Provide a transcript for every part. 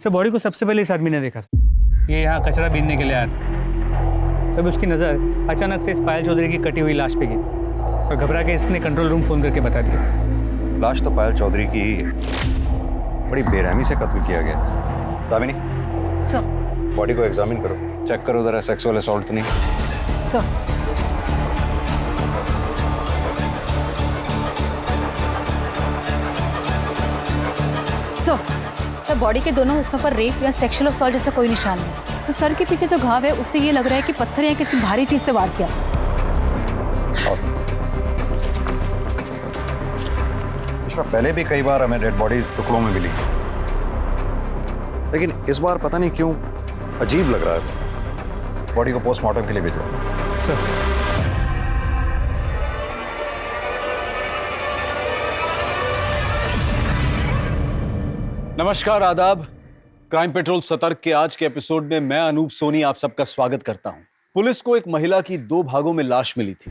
Sir body को सबसे पहले इस आदमी ने देखा था। ये यहाँ कचरा बीनने के लिए आया था। तब उसकी नज़र अचानक से इस पायल चौधरी की कटी हुई लाश पे गिरी और घबरा के इसने कंट्रोल रूम फ़ोन करके बता दिया। लाश तो पायल चौधरी की ही है। बड़ी बेरहमी से कत्ल किया गया। दामिनी, सर बॉडी को एग्जामिन करो, चेक करो जरा सेक्सुअल असॉल्ट तो नहीं। सर सर बॉडी के दोनों हिस्सों पर रेप या सेक्सुअल असॉल्ट जैसा कोई निशान नहीं। सर के पीछे जो घाव है उससे ये लग रहा है कि पत्थर या किसी भारी चीज से वार किया। पहले भी कई बार हमें डेड बॉडीज टुकड़ों में मिली, लेकिन इस बार पता नहीं क्यों अजीब लग रहा है। बॉडी को पोस्टमार्टम के लिए भेजो। सर नमस्कार, आदाब। क्राइम पेट्रोल सतर्क के आज के एपिसोड में मैं अनूप सोनी आप सबका स्वागत करता हूं। पुलिस को एक महिला की 2 भागों में लाश मिली थी,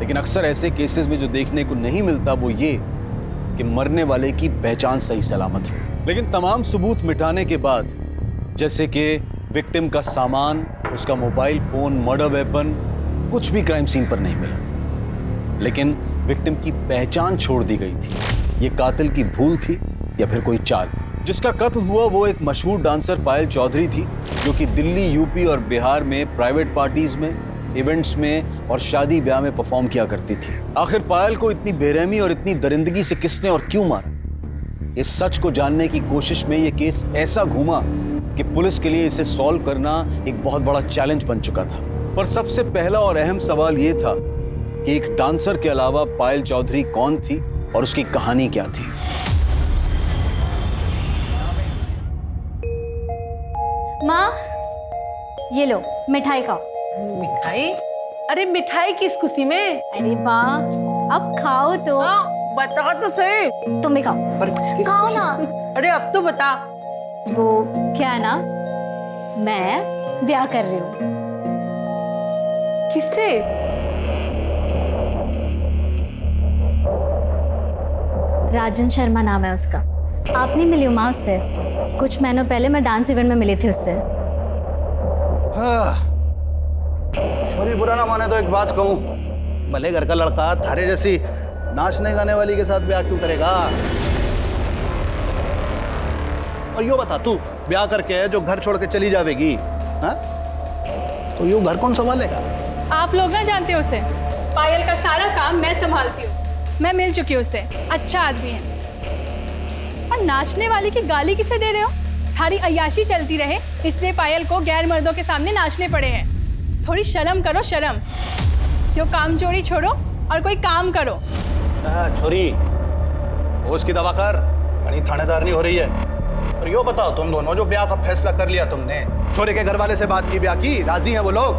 लेकिन अक्सर ऐसे केसेस में जो देखने को नहीं मिलता वो ये कि मरने वाले की पहचान सही सलामत है। लेकिन तमाम सबूत मिटाने के बाद, जैसे कि विक्टिम का सामान, उसका मोबाइल फोन, मर्डर वेपन, कुछ भी क्राइम सीन पर नहीं मिला। लेकिन विक्टिम की पहचान छोड़ दी गई थी। ये कातिल की भूल थी या फिर कोई चाल। जिसका कत्ल हुआ वो एक मशहूर डांसर पायल चौधरी थी, जो कि दिल्ली, यूपी और बिहार में प्राइवेट पार्टीज में, इवेंट्स में और शादी ब्याह में परफॉर्म किया करती थी। आखिर पायल को इतनी बेरहमी और इतनी दरिंदगी से किसने और क्यों मारा? इस सच को जानने की कोशिश में ये केस ऐसा घूमा कि पुलिस के लिए इसे सॉल्व करना एक बहुत बड़ा चैलेंज बन चुका था। पर सबसे पहला और अहम सवाल ये था कि एक डांसर के अलावा पायल चौधरी कौन थी और उसकी कहानी क्या थी। माँ, ये लो मिठाई खाओ। मिठाई? अरे मिठाई किस खुशी में? अरे माँ, अब खाओ तो। बता तो सही। तुम भी खाओ। पर खाओ ना। अरे अब तो बता। वो क्या है ना, मैं ब्याह कर रही हूँ। किससे? राजन शर्मा नाम है उसका। आप नहीं मिली हो माँ उससे? कुछ महीनों पहले मैं डांस इवेंट में मिली थी उससे। हाँ। छोरी बुरा ना माने तो एक बात कहूँ, भले घर का लड़का थारे जैसी नाचने गाने वाली के साथ ब्याह क्यों करेगा? और यो बता, तू ब्याह करके जो घर छोड़ के चली जाएगी, हाँ? तो यो घर कौन संभालेगा? आप लोग ना जानते हो उसे। पायल का सारा काम मैं संभालती हूँ। मैं मिल चुकी हूँ उससे, अच्छा आदमी है। और नाचने वाले की गाली किसे दे रहे हो? थारी अय्याशी चलती रहे इसलिए पायल को गैर मर्दों के सामने नाचने पड़े हैं। थोड़ी शर्म करो, शर्म। यो काम चोरी छोड़ो और कोई काम करो। छोरी, होश की दवा कर, घनी थानेदार नहीं हो रही है। और यो बताओ, तुम दोनों जो ब्याह का फैसला कर लिया तुमने, छोरे के घर वाले से बात की, ब्याह की, राजी हैं वो लोग?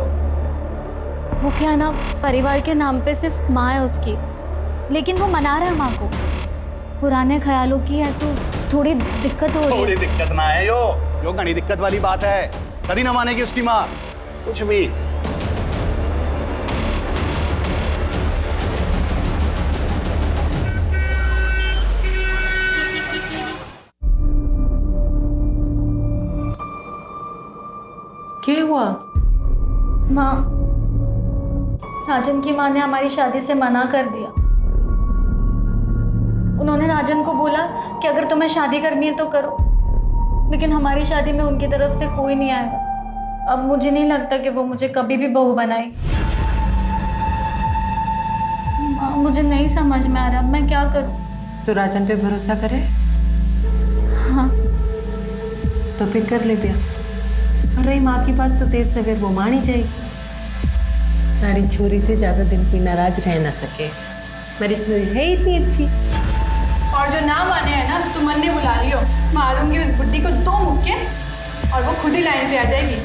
वो क्या ना, परिवार के नाम पे सिर्फ माँ है उसकी, लेकिन वो मना रहा है माँ को। पुराने ख्यालों की है तो थोड़ी दिक्कत हो रही है। थोड़ी दिक्कत ना है यो घनी दिक्कत वाली बात है। कभी ना मानेगी उसकी माँ कुछ भी। क्या हुआ? माँ, राजन की माँ ने हमारी शादी से मना कर दिया। उन्होंने राजन को बोला कि अगर तुम्हें शादी करनी है तो करो, लेकिन हमारी शादी में उनकी तरफ से कोई नहीं आएगा। अब मुझे नहीं लगता कि वो मुझे कभी भी बहू बनाए। माँ, मुझे नहीं समझ में आ रहा, मैं क्या करूँ? तो राजन पे भरोसा करे? हाँ। तो फिर कर ले ब्याह। और रही माँ की बात, तो देर सवेर वो मान ही जाएगी। मेरी छोरी से ज्यादा दिन कोई नाराज रह ना सके। मेरी छोरी है इतनी अच्छी। और जो ना माने है ना, तुम मन्ने बुला लियो। मारूंगी उस बुड्ढी को 2 मुक्के और वो खुद ही लाइन पे आ जाएगी।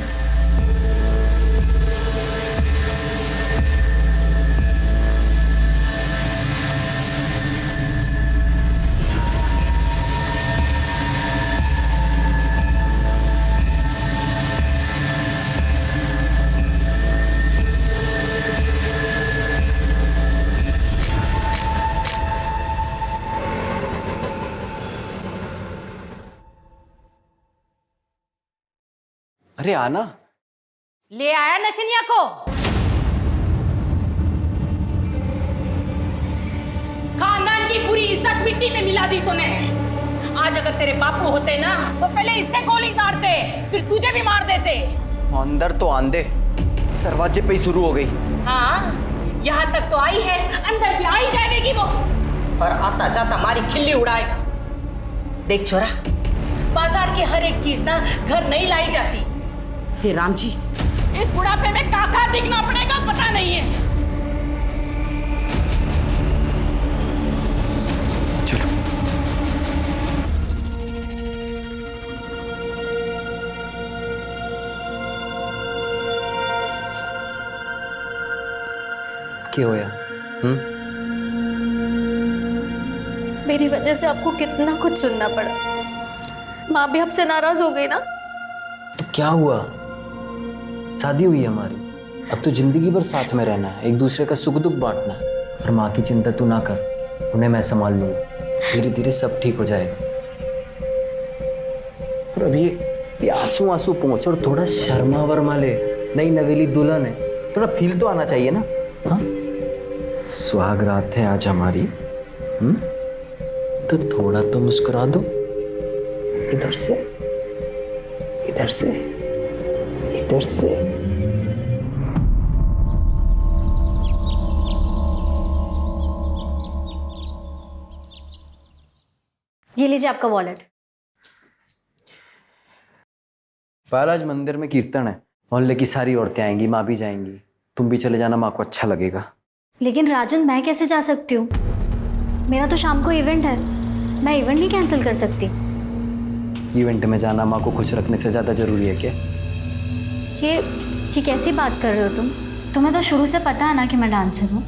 अरे आना। ले आया नचनिया को। खानदान की पूरी इज्जत मिट्टी में मिला दी तूने। आज अगर तेरे बापू होते ना तो पहले इससे गोली मारते, फिर तुझे भी मार देते। अंदर तो आंदे, दरवाजे पे ही शुरू हो गई। हाँ, यहाँ तक तो आई है, अंदर भी आई जाएगी वो। और आता जाता हमारी खिल्ली उड़ाएगा। देख छोरा, बाजार की हर एक चीज ना घर नहीं लाई जाती। हे राम जी, इस बुढ़ापे में काका दिखना पड़ेगा पता नहीं है। चलो। क्या होया? मेरी वजह से आपको कितना कुछ सुनना पड़ा। माँ भी आपसे नाराज हो गई ना। तो क्या हुआ? शादी हुई है हमारी, अब तो जिंदगी भर साथ में रहना है, एक दूसरे का सुख दुख बांटना है। और माँ की चिंता तू ना कर, उन्हें मैं संभाल लूंगा। धीरे धीरे सब ठीक हो जाएगा। और अभी आंसू आंसू पहुंच और थोड़ा शर्मा वर्मा ले। नई नवेली दुल्हन है, थोड़ा फील तो आना चाहिए ना। हाँ, सुहाग रात है आज हमारी। तो थोड़ा तो मुस्कुरा दो। इधर से, इधर से, इधर से। ये लीजिए आपका वॉलेट। पायल, आज मंदिर में कीर्तन है, मोहल्ले की सारी औरतें आएंगी, माँ भी जाएंगी। तुम भी चले जाना, माँ को अच्छा लगेगा। लेकिन राजन, मैं कैसे जा सकती हूँ? मेरा तो शाम को इवेंट है, मैं इवेंट नहीं कैंसिल कर सकती। इवेंट में जाना माँ को खुश रखने से ज्यादा जरूरी है क्या? ये कैसी बात कर रहे हो तुम? तुम्हें तो शुरू से पता है ना कि मैं डांसर हूँ।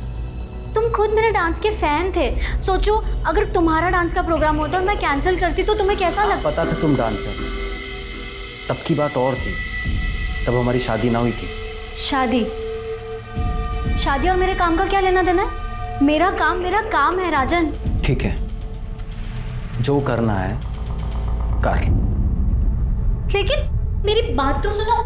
तुम खुद मेरे डांस के फैन थे। सोचो, अगर तुम्हारा डांस का प्रोग्राम होता और मैं कैंसिल करती तो तुम्हें कैसा लगता? पता था तुम डांसर, तब की बात और थी, तब हमारी शादी ना हुई थी। शादी और मेरे काम का क्या लेना देना है? मेरा काम है राजन। ठीक है, जो करना है कर। लेकिन मेरी बात तो सुनो।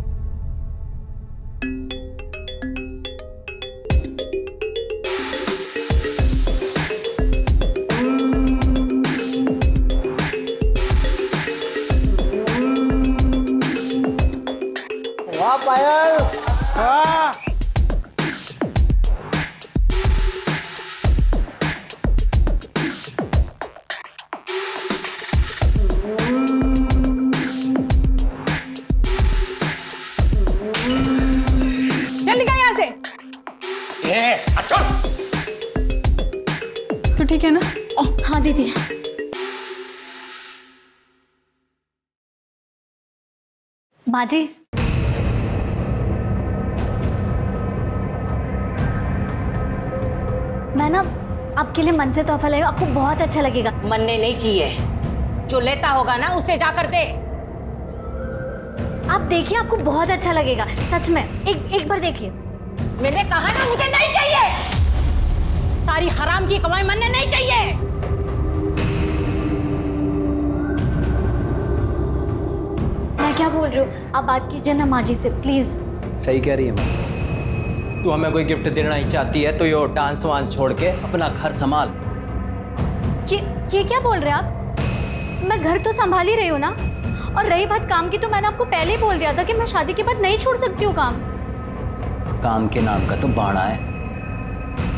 वाह पायल, वाह। चल निकल यहाँ से। अच्छा। तो ठीक है ना? हाँ दीदी। माँ जी, मैं ना आपके लिए मन से तोहफा लाई हूँ, आपको बहुत अच्छा लगेगा। मनने नहीं चाहिए, जो लेता होगा ना उसे जाकर दे। आप देखिए, आपको बहुत अच्छा लगेगा, सच में। एक बार देखिए। मैंने कहा ना मुझे नहीं चाहिए। तारी हराम की कमाई मनने नहीं चाहिए। मैं क्या बोल रही हूँ, आप बात कीजिए ना माँ जी से, प्लीज। सही कह रही है माँ। तू हमें कोई गिफ्ट देना ही चाहती है तो ये डांस वांस छोड़ के अपना घर संभाल। ये क्या बोल रहे हैं आप? मैं घर तो संभाल ही रही हूँ ना। और रही बात काम की, तो मैंने आपको पहले ही बोल दिया था कि मैं शादी के बाद नहीं छोड़ सकती हूँ काम। काम के नाम का तो बाणा है।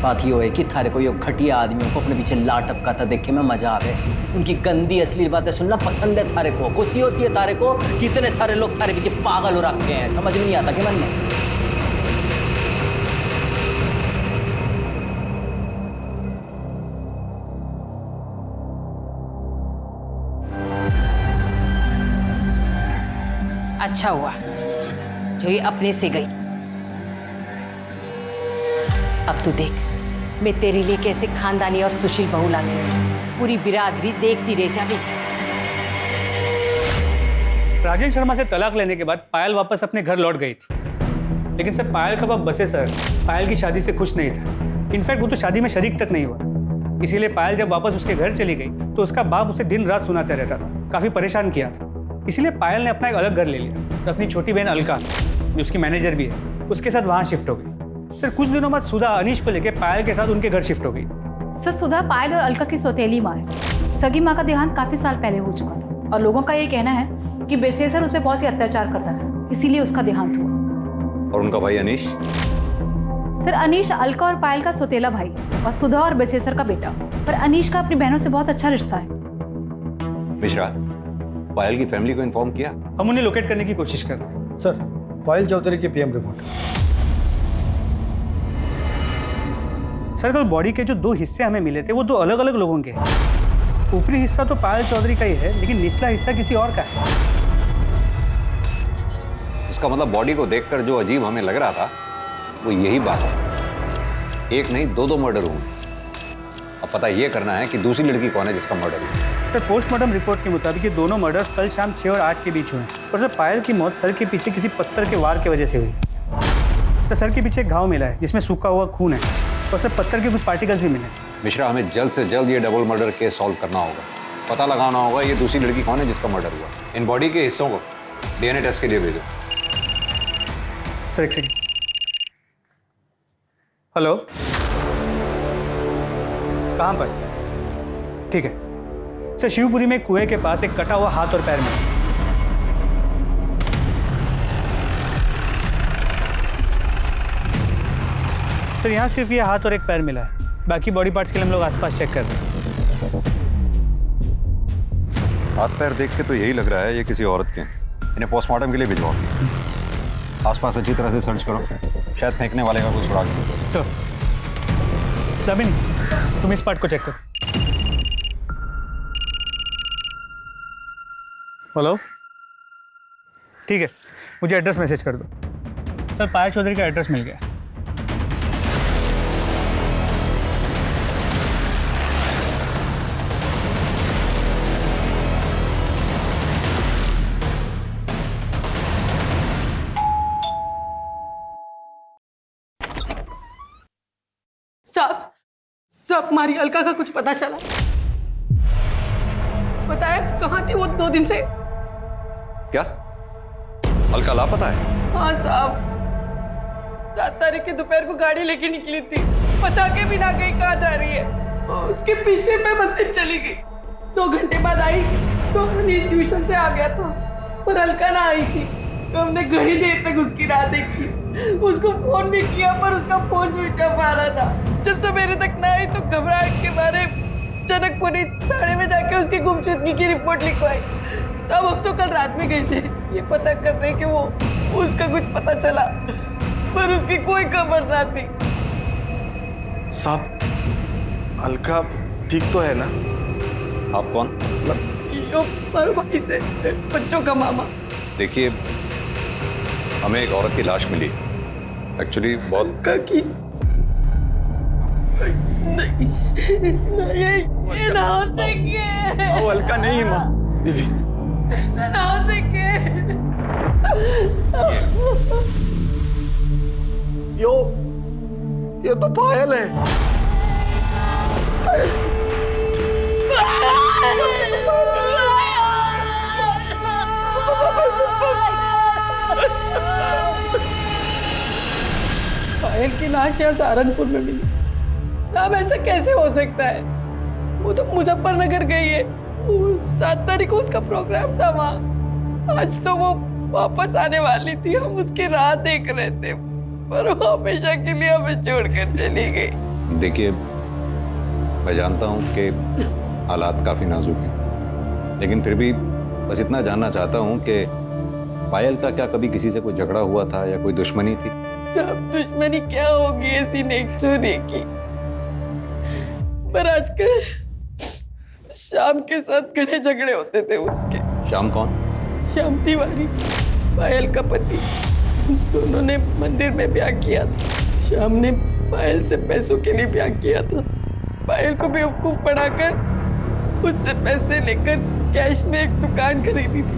बात ये है कि थारे को ये घटिया आदमियों को अपने पीछे ला टपकाता देख के मैं मजा आवे। उनकी गंदी असली बातें सुनना पसंद है थारे को। खुशी होती है थारे को कि इतने सारे लोग थारे पीछे पागल हो रखे हैं। समझ में नहीं आता कि मन में? अच्छा हुआ जो ये अपने से गई। अब तू देख, मैं तेरे लिए कैसे खानदानी और सुशील बहू लाती हूँ। पूरी बिरादरी देखती रह जाएगी। राजेश शर्मा से तलाक लेने के बाद पायल वापस अपने घर लौट गई थी, लेकिन सर पायल का बाप बसे सर पायल की शादी से खुश नहीं था। इनफैक्ट वो तो शादी में शरीक तक नहीं हुआ। इसीलिए पायल जब वापस उसके घर चली गई तो उसका बाप उसे दिन रात सुनाता रहता था, काफी परेशान किया था। इसीलिए पायल ने अपना एक अलग घर ले लिया। तो अपनी छोटी बहन अलका, जो उसकी मैनेजर भी है, उसके साथ वहाँ शिफ्ट हो गई। सर कुछ दिनों बाद सुधा अनीश को लेकर पायल के साथ उनके घर शिफ्ट हो गई। सर सुधा पायल और अलका की सौतेली माँ है। सगी माँ का देहांत काफी साल पहले हो चुका था और लोगों का ये कहना है कि बेसेसर उस पर बहुत ही अत्याचार करता था, इसीलिए उसका देहांत हुआ। और उनका भाई अनीश? सर अनीश अलका और पायल का सौतेला भाई और सुधा और बेसेसर का बेटा। पर अनीश का अपनी बहनों से बहुत अच्छा रिश्ता है। मिश्रा, पायल की फैमिली को इन्फॉर्म किया? हम उन्हें लोकेट करने की कोशिश कर रहे हैं। सर, पायल चौधरी की पीएम रिपोर्ट। सर कल बॉडी के जो 2 हिस्से हमें मिले थे वो 2 अलग अलग लोगों के हैं। ऊपरी हिस्सा तो पायल चौधरी का ही है, लेकिन निचला हिस्सा किसी और का है। उसका मतलब बॉडी को देखकर जो अजीब हमें लग रहा था वो यही बात है। एक नहीं 2 मर्डर हुए। अब पता ये करना है कि दूसरी लड़की कौन है जिसका मर्डर हुआ। सर पोस्टमार्टम रिपोर्ट के मुताबिक ये दोनों मर्डर्स कल शाम 6 और 8 के बीच हुए हैं। और सर पायल की मौत सर के पीछे किसी पत्थर के वार की वजह से हुई। सर के पीछे एक घाव मिला है जिसमें सूखा हुआ खून है और सर पत्थर के कुछ पार्टिकल्स भी मिले। मिश्रा, हमें जल्द से जल्द ये डबल मर्डर केस सॉल्व करना होगा। पता लगाना होगा ये दूसरी लड़की कौन है जिसका मर्डर हुआ। इन बॉडी के हिस्सों को DNA टेस्ट के लिए भेजो। सर एक सेकंड। हेलो, कहाँ पर? ठीक है सर, शिवपुरी में कुएं के पास एक कटा हुआ हाथ और पैर मिला। सर यहाँ सिर्फ ये हाथ और एक पैर मिला है, बाकी बॉडी पार्ट्स के लिए हम लोग आसपास चेक कर रहे हैं। हाथ पैर देख के तो यही लग रहा है ये किसी औरत के हैं। इन्हें पोस्टमार्टम के लिए भिजवाओ। आसपास अच्छी तरह से सर्च करो, शायद फेंकने वाले का कुछ सुराग मिले। सर दबिन, तुम इस पार्ट को चेक करो। हेलो, ठीक है, मुझे एड्रेस मैसेज कर दो। सर पायल चौधरी का एड्रेस मिल गया। साहब हमारी अलका का कुछ पता चला? बताया कहाँ थी वो 2 दिन से? क्या अलका लापता है? हाँ साहब, 7 तारीख की दोपहर को गाड़ी लेके निकली थी, बता के भी ना गई कहाँ जा रही है। और उसके पीछे मैं मंदिर चली गई। 2 घंटे बाद आई तो अनीश ट्यूशन से आ गया था, पर अलका ना आई थी। तो हमने घड़ी देर तक उसकी राह देखी, उसको फोन भी किया पर उसका फोन स्विच ऑफ आ रहा था। जब सवेरे तक ना आई तो घबराहट के मारे जनकपुरी थाने में जाके उसकी गुमशुदगी की रिपोर्ट लिखवाई। सब हम तो कल रात में गए थे ये पता करने के वो उसका कुछ पता चला, पर उसकी कोई खबर ना थी। साहब, अलका ठीक तो है ना? आप कौन? यो भाई से बच्चों का मामा। देखिए, हमें एक औरत की लाश मिली। एक्चुअली बहुत की नहीं, ये ना हो सके। वो अलका नहीं है माँ। दीदी ना हो सके। ये तो पायल है। पायल की लाश यहाँ सहारनपुर में मिली। साहब ऐसा कैसे हो सकता है? वो तो मुजफ्फरनगर गई है। 7 तारीख को उसका प्रोग्राम था वहाँ। आज तो वो वापस आने वाली थी, हम उसकी राह देख रहे थे, पर वो हमेशा के लिए हमें छोड़कर चली गई। देखिए, मैं जानता हूँ कि हालात काफी नाजुक हैं, लेकिन फिर भी बस इतना जानना चाहता हूँ कि पायल का क्या कभी किसी से कोई झगड़ा हुआ था या कोई दुश्मनी थी? सब दुश्मनी क्या होगी ऐसी नेक्चुरी की, पर आजकल शाम के साथ घने झगड़े होते थे उसके। श्याम कौन? श्याम तिवारी, पायल का पति। दोनों ने मंदिर में ब्याह किया था। श्याम ने पायल से पैसों के लिए ब्याह किया था। पायल को बेवकूफ बनाकर उससे पैसे लेकर कैश में एक दुकान खरीदी थी।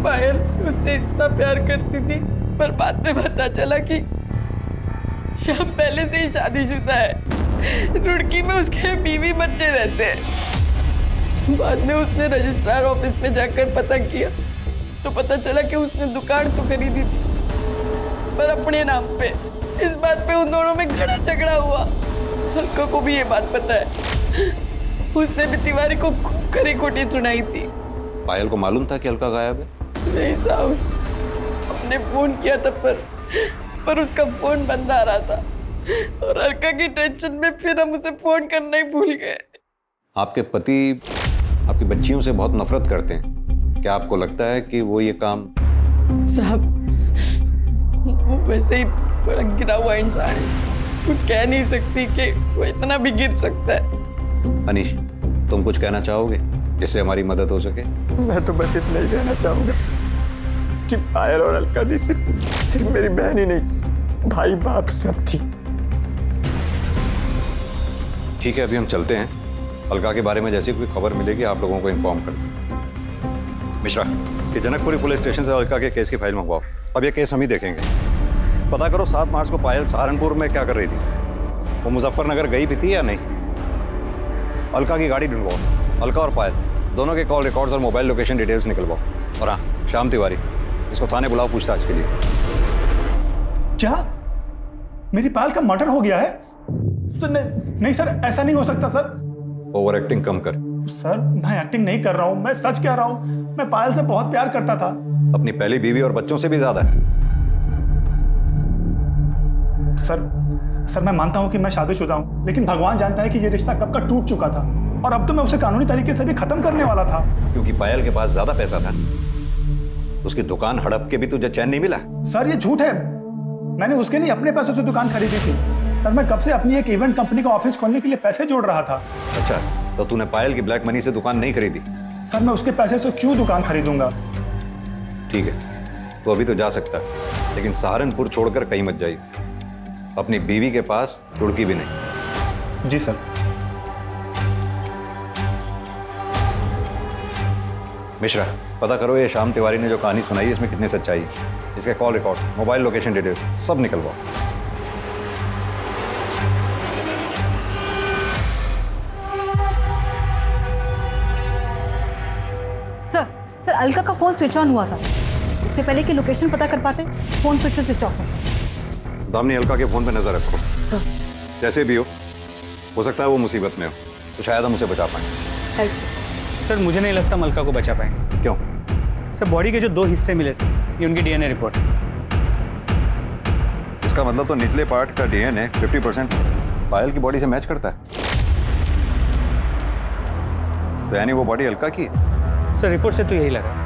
पायल उससे इतना प्यार करती थी, पर बाद में पता चला कि श्याम पहले से ही शादीशुदा है। रुड़की में उसके बीवी बच्चे रहते हैं। बाद में उसने रजिस्ट्रार ऑफिस में जाकर पता किया तो पता चला कि उसने दुकान तो खरीदी थी पर अपने नाम पे। इस बात पे उन दोनों में घड़ा झगड़ा हुआ। अलका को भी ये बात पता है। उसने भी तिवारी को खूब खरी खोटी सुनाई थी। पायल को मालूम था कि अलका गायब है? नहीं साहब, हमने फोन किया था पर उसका फोन बंद आ रहा था और अलका की टेंशन में फिर हम उसे फोन करना ही भूल गए। आपके पति आपकी बच्चियों से बहुत नफरत करते हैं। क्या आपको लगता है कि वो ये काम? साहब, वो वैसे ही बड़ा गिरा हुआ इंसान है। कुछ कह नहीं सकती कि वो इतना भी गिर सकता है। अनीश, तुम कुछ कहना चाहोगे जिससे हमारी मदद हो सके? मैं तो बस इतना ही कहना चाहूंगा कि पायल और अलका दी सिर्फ मेरी बहन ही नहीं, भाई बाप सब थी। ठीक है, अभी हम चलते हैं। अलका के बारे में जैसी कोई खबर मिलेगी आप लोगों को इन्फॉर्म कर दें। मिश्रा, ये जनकपुरी पुलिस स्टेशन से अलका के केस की फाइल मंगवाओ। अब ये केस हम ही देखेंगे। पता करो 7 मार्च को पायल सहारनपुर में क्या कर रही थी। वो मुजफ्फरनगर गई भी थी या नहीं? अलका की गाड़ी ढूंढवाओ। अलका और पायल दोनों के कॉल रिकॉर्ड्स और मोबाइल लोकेशन डिटेल्स निकलवाओ। और हाँ, श्याम तिवारी, इसको थाने बुलाओ पूछताछ के लिए। क्या मेरी पायल का मर्डर हो गया है? तो नहीं सर, ऐसा नहीं हो सकता सर। ओवर एक्टिंग कम कर। सर, मैं एक्टिंग नहीं कर रहा हूँ, मैं सच कह रहा हूँ। मैं पायल से बहुत प्यार करता था। अपनी पहली बीवी और बच्चों से भी ज्यादा। सर मैं मानता हूँ कि मैं शादीशुदा हूँ, लेकिन भगवान जानता है कि ये रिश्ता कब का टूट चुका था और अब तो मैं उसे कानूनी तरीके से भी खत्म करने वाला था। क्योंकि पायल के पास ज्यादा पैसा था। उसकी दुकान हड़प के भी तुझे चैन नहीं मिला। सर, ये झूठ है। मैंने उसके लिए अपने पैसों से दुकान खरीदी थी। सर, मैं कब से अपनी एक इवेंट कंपनी का ऑफिस खोलने के लिए पैसे जोड़ रहा था। अच्छा, तो तूने पायल की ब्लैक मनी से दुकान नहीं खरीदी? सर, मैं उसके पैसे से क्यों दुकान खरीदूंगा? ठीक है, तो अभी तो जा सकता है, लेकिन सहारनपुर छोड़कर कहीं मत जाइए। अपनी बीवी के पास रुड़की भी नहीं। जी सर। मिश्रा, पता करो ये श्याम तिवारी ने जो कहानी सुनाई है इसमें कितनी सच्चाई है। इसके call record, mobile location detail सब निकलवाओ। सर अलका का फोन स्विच ऑन हुआ था। इससे पहले कि लोकेशन पता कर पाते, फोन फिर से स्विच ऑफ है। दामिनी, अलका के फोन पे नजर रखो। सर, जैसे भी हो सकता है वो मुसीबत में हो, तो शायद हम उसे बचा पाएं। Right sir. सर, मुझे नहीं लगता हम अलका को बचा पाएंगे। क्यों? सर, बॉडी के जो 2 हिस्से मिले थे, ये उनकी डीएनए रिपोर्ट। इसका मतलब तो निचले पार्ट का डीएनए 50% पायल की बॉडी से मैच करता है। तो यानी वो बॉडी अलका की है? सर, रिपोर्ट से तो यही लगा।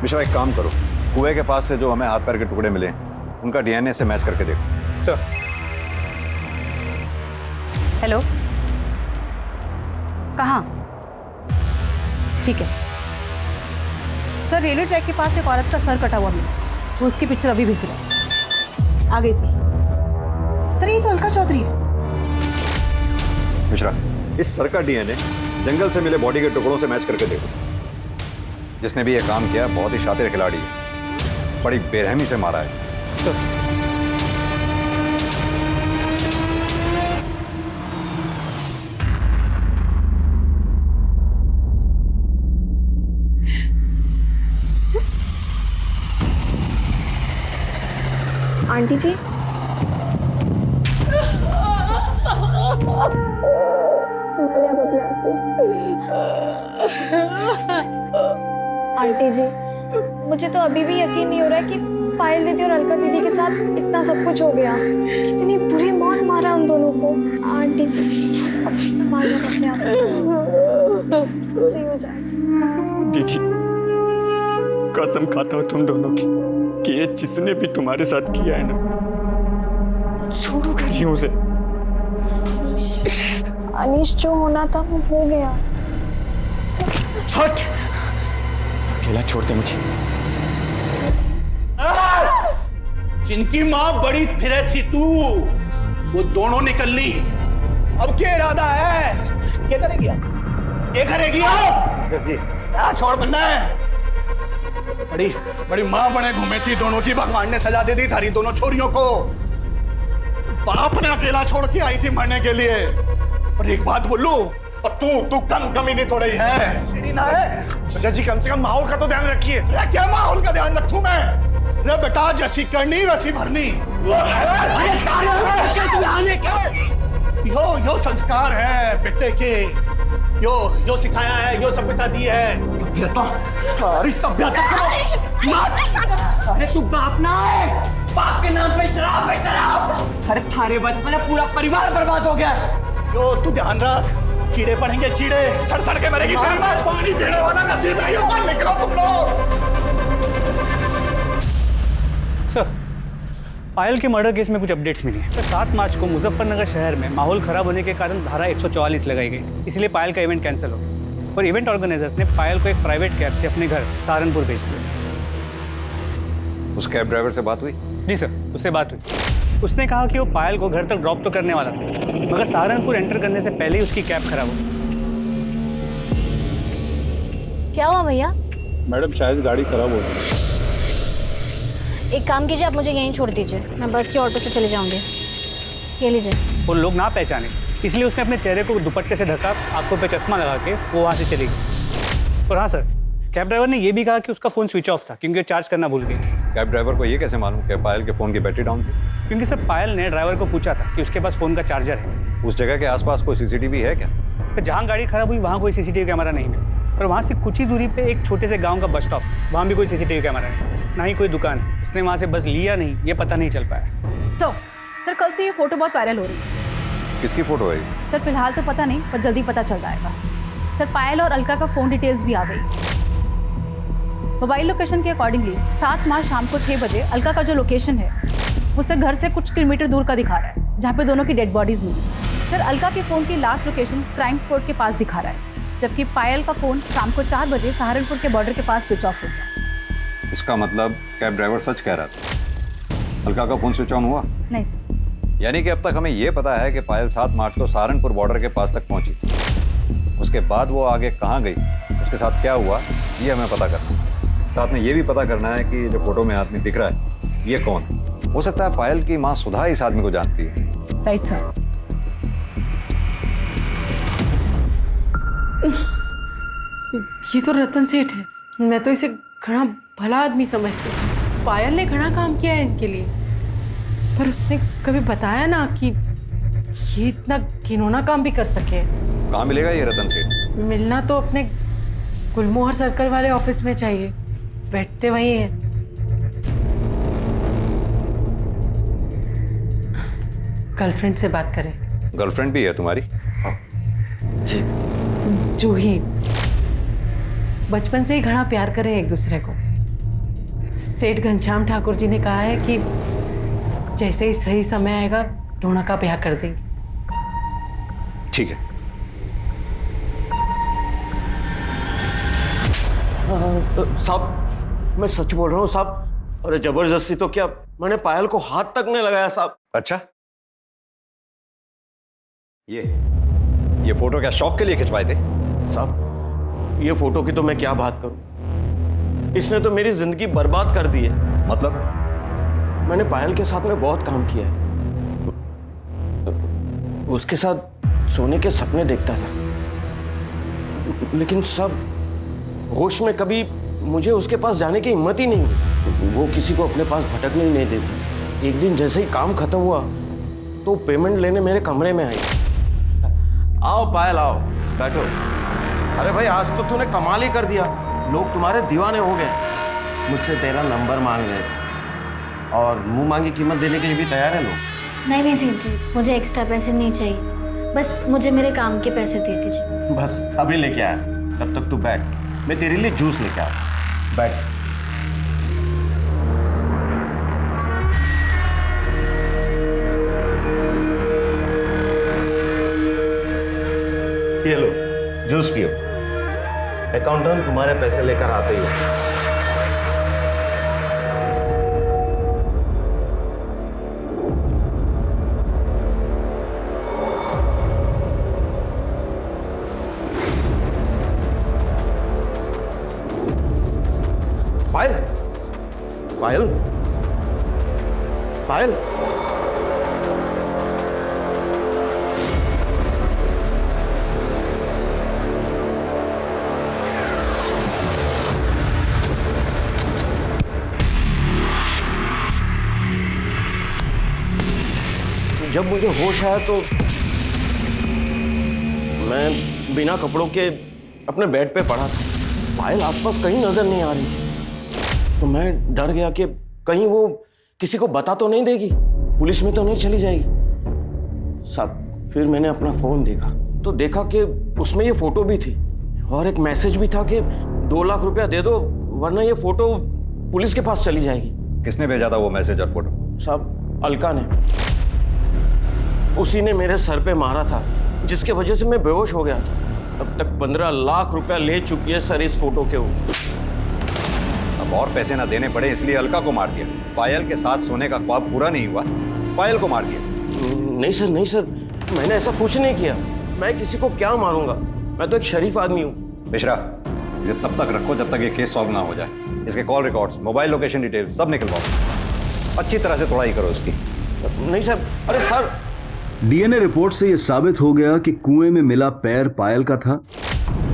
मिश्रा, एक काम करो, कुएं के पास से जो हमें हाथ पैर के टुकड़े मिले उनका डीएनए से मैच करके देखो। सर। हेलो, कहाँ? ठीक है सर, रेलवे ट्रैक के पास एक औरत का सर कटा हुआ मिला। वो उसकी पिक्चर अभी भेज रहे हैं। आ गई सर। ये तो अलका चौधरी है। मिश्रा, इस सर का डीएनए जंगल से मिले बॉडी के टुकड़ों से मैच करके देखो। जिसने भी ये काम किया बहुत ही शातिर खिलाड़ी है, बड़ी बेरहमी से मारा है। आंटी जी, आंटी जी, मुझे तो अभी भी यकीन नहीं हो रहा है कि पायल दीदी और अलका दीदी के साथ इतना सब कुछ हो गया। कितनी बुरी मौत मारा उन दोनों को। आंटी जी, अब संभालना अपने आप सब सही हो जाएगा। दीदी, कसम खाता हूँ तुम दोनों की कि ये जिसने भी तुम्हारे साथ किया है ना, छोड़ूंगा नहीं उसे। अनीश, जो होना था वो हो गया। हट, अकेला छोड़ दे मुझे। जिनकी माँ बड़ी फिरे थी तू, वो दोनों निकल ली। अब क्या इरादा है? क्या करेगी? क्या करेगी आप? क्या छोड़ बनना है? बड़ी बड़ी माँ बने घूमे थी दोनों की, भगवान ने सजा दे दी थारी दोनों छोरियों को। बाप ने अकेला छोड़ के आई थी मरने के लिए। और एक बात बोलूं, और तू कमी नहीं थोड़ी है। सचा जी कम से कम माहौल का तो ध्यान रखिए। क्या माहौल का ध्यान रखूं मैं? रे बेटा जैसी करनी वैसी भरनी। यो संस्कार है बेटे के। यो सिखाया है, यो सभ्यता दी है। सारी सभ्यता अरे तू बाप ना है, बाप के नाम पे शराब है शराब। अरे थारे वजह से पूरा परिवार बर्बाद हो गया। यो तू ध्यान रख, कीड़े पड़ेंगे कीड़े, सड़ के मरेगी। पानी देने वाला नसीब नहीं होगा। निकलो तुम लोग। सर, पायल के मर्डर केस में कुछ अपडेट्स मिली है। 7 मार्च को मुजफ्फरनगर शहर में माहौल खराब होने के कारण धारा 144 लगाई गई, इसलिए पायल का इवेंट कैंसिल हो गया और इवेंट ऑर्गेनाइजर्स ने पायल को एक प्राइवेट कैब से अपने घर सहारनपुर भेज दिया। उस कैब ड्राइवर से बात हुई? जी सर, उससे बात हुई। उसने कहा कि वो पायल को घर तक ड्रॉप तो करने वाला था, मगर सहारनपुर एंटर करने से पहले ही उसकी कैब खराब हो गई। क्या हुआ भैया? मैडम शायद गाड़ी खराब हो गई। एक काम कीजिए, आप मुझे यहीं छोड़ दीजिए, मैं बस या ऑटो से चले जाऊंगी। ये लीजिए। वो लोग ना पहचाने, इसलिए उसने अपने चेहरे को दुपट्टे से ढका, आंखों पे चश्मा लगा के वो वहाँ से चली गई। और हाँ सर, कैब ड्राइवर ने ये भी कहा कि उसका फ़ोन स्विच ऑफ था क्योंकि वो चार्ज करना भूल गई। कैब ड्राइवर को ये कैसे मालूम कि पायल के फ़ोन की बैटरी डाउन थी? क्योंकि सर पायल ने ड्राइवर को पूछा था कि उसके पास फ़ोन का चार्जर है। उस जगह के आसपास कोई सीसीटीवी है क्या? तो जहाँ गाड़ी खराब हुई वहाँ कोई सीसीटीवी कैमरा नहीं मिला, और वहाँ से कुछ ही दूरी पे एक छोटे से गांव का बस स्टॉप, वहाँ भी कोई सीसीटीवी कैमरा नहीं, ना ही कोई दुकान। उसने वहाँ से बस लिया नहीं, ये पता नहीं चल पाया। सर कल से ये फोटो बहुत वायरल हो रही है। किसकी फोटो है? सर फिलहाल तो पता नहीं, पर जल्दी पता चल जाएगा। सर पायल और अलका का फ़ोन डिटेल्स भी आ गई। मोबाइल लोकेशन के अकॉर्डिंगली 7 मार्च शाम को 6 बजे अलका का जो लोकेशन है उससे घर से कुछ किलोमीटर दूर का दिखा रहा है, जहाँ पे दोनों की डेड बॉडीज मिली। सर अलका के फ़ोन की लास्ट लोकेशन क्राइम स्पॉट के पास दिखा रहा है, जबकि पायल का फ़ोन शाम को 4 बजे सहारनपुर के बॉर्डर के पास स्विच ऑफ हो गया। इसका मतलब कैब ड्राइवर सच कह रहा था, अलका का फ़ोन स्विच ऑन हुआ? नहीं सर। यानी कि अब तक हमें यह पता है कि पायल 7 मार्च को सहारनपुर बॉर्डर के पास तक पहुंची। उसके बाद वो आगे कहाँ गई, उसके साथ क्या हुआ, ये हमें पता करना है। साथ में ये भी पता करना है कि जो फोटो में आदमी दिख रहा है ये कौन है। हो सकता है पायल की माँ सुधा इस आदमी को जानती है। Right sir. ये तो रतन सेठ है, मैं तो इसे घना भला आदमी समझती हूँ। पायल ने घना काम किया है इनके लिए, पर उसने कभी बताया ना कि ये इतना घिनौना काम भी कर सके। कहाँ मिलेगा ये रतन सेठ? मिलना तो अपने गुलमोहर सर्कल वाले ऑफिस में चाहिए, बैठते वही हैं। गर्लफ्रेंड से बात करें। गर्लफ्रेंड भी है तुम्हारी? जी, जूही। बचपन से ही घना प्यार करें एक दूसरे को। सेठ घनश्याम ठाकुर जी ने कहा है कि जैसे ही सही समय आएगा दोनों का ब्याह कर देंगे। ठीक है। साहब मैं सच बोल रहा हूँ साहब। अरे जबरदस्ती तो क्या, मैंने पायल को हाथ तक नहीं लगाया साहब। अच्छा, ये फोटो क्या शौक के लिए खिंचवाए थे? साहब ये फोटो की तो मैं क्या बात करूं, इसने तो मेरी जिंदगी बर्बाद कर दी है। मतलब? मैंने पायल के साथ में बहुत काम किया है, उसके साथ सोने के सपने देखता था, लेकिन सब होश में कभी मुझे उसके पास जाने की हिम्मत ही नहीं। वो किसी को अपने पास भटकने ही नहीं देती। एक दिन जैसे ही काम खत्म हुआ तो पेमेंट लेने मेरे कमरे में आई। आओ पायल आओ, बैठो। अरे भाई आज तो तूने कमाल ही कर दिया, लोग तुम्हारे दीवाने हो गए। मुझसे तेरा नंबर मांग रहे और मुंह मांगी कीमत देने के लिए भी तैयार है लोग। नहीं सेठ जी, मुझे एक्स्ट्रा पैसे नहीं चाहिए, बस मुझे मेरे काम के पैसे दे दीजिए। बस अभी लेके आया, तब तक तू बैठ, मैं तेरे लिए जूस लेके आया। बैठ। ये लो जूस पियो, अकाउंटेंट तुम्हारे पैसे लेकर आते ही हो। पायल, पायल, पायल, जब मुझे होश आया तो मैं बिना कपड़ों के अपने बेड पे पड़ा था। पायल आसपास कहीं नजर नहीं आ रही थी। तो मैं डर गया कि कहीं वो किसी को बता तो नहीं देगी, पुलिस में तो नहीं चली जाएगी। साहब फिर मैंने अपना फोन देखा तो देखा कि उसमें ये फोटो भी थी और एक मैसेज भी था कि 2 लाख रुपया दे दो वरना ये फोटो पुलिस के पास चली जाएगी। किसने भेजा था वो मैसेज और फोटो? साहब अलका ने। उसी ने मेरे सर पे मारा था जिसके वजह से मैं बेहोश हो गया था। अब तक 15 लाख रुपया ले चुकी है सर इस फोटो के ऊपर। अब और पैसे ना देने पड़े इसलिए अलका को मार दिया। पायल के साथ सोने का ख्वाब पूरा नहीं हुआ, पायल को मार दिया। नहीं सर, नहीं सर, मैंने ऐसा कुछ नहीं किया। मैं किसी को क्या मारूंगा, मैं तो एक शरीफ आदमी हूँ। मिश्रा, इसे तब तक रखो जब तक ये केस सॉल्व ना हो जाए। इसके call records, mobile location detail सब निकलवाओ। अच्छी तरह से तोड़ाई करो इसकी। नहीं सर, अरे सर। डीएनए रिपोर्ट से यह साबित हो गया कि कुएं में मिला पैर पायल का था,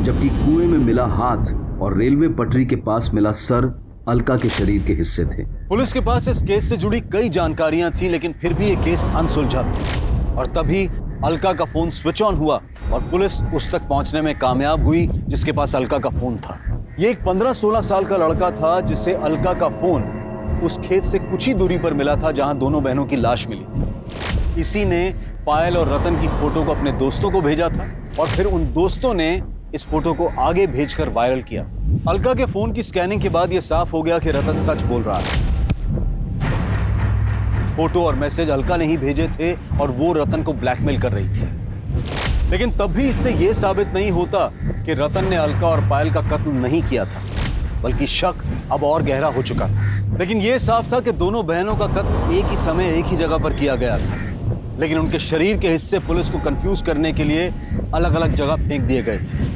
जबकि कुएं में मिला हाथ और रेलवे पटरी के पास मिला सर अलका के शरीर के हिस्से थे। पुलिस के पास इस केस से जुड़ी कई जानकारियां थी, लेकिन फिर भी ये केस अनसुलझा था। और तभी अलका का फोन स्विच ऑन हुआ और पुलिस उस तक पहुंचने में कामयाब हुई जिसके पास अलका का फोन था। ये एक 15-16 साल का लड़का था जिसे अलका का फोन उस खेत से कुछ ही दूरी पर मिला था जहां दोनों बहनों की लाश मिली थी। इसी ने पायल और रतन की फोटो को अपने दोस्तों को भेजा था और फिर उन दोस्तों ने इस फोटो को आगे भेजकर वायरल किया। अलका के फोन की स्कैनिंग के बाद यह साफ हो गया कि रतन सच बोल रहा है। फोटो और मैसेज अलका ने ही भेजे थे और वो रतन को ब्लैकमेल कर रही थी। लेकिन तब भी इससे यह साबित नहीं होता कि रतन ने अलका और पायल का कत्ल नहीं किया था, बल्कि शक अब और गहरा हो चुका था। लेकिन यह साफ था कि दोनों बहनों का कत्ल एक ही समय एक ही जगह पर किया गया था, लेकिन उनके शरीर के हिस्से पुलिस को कंफ्यूज करने के लिए अलग अलग जगह फेंक दिए गए थे।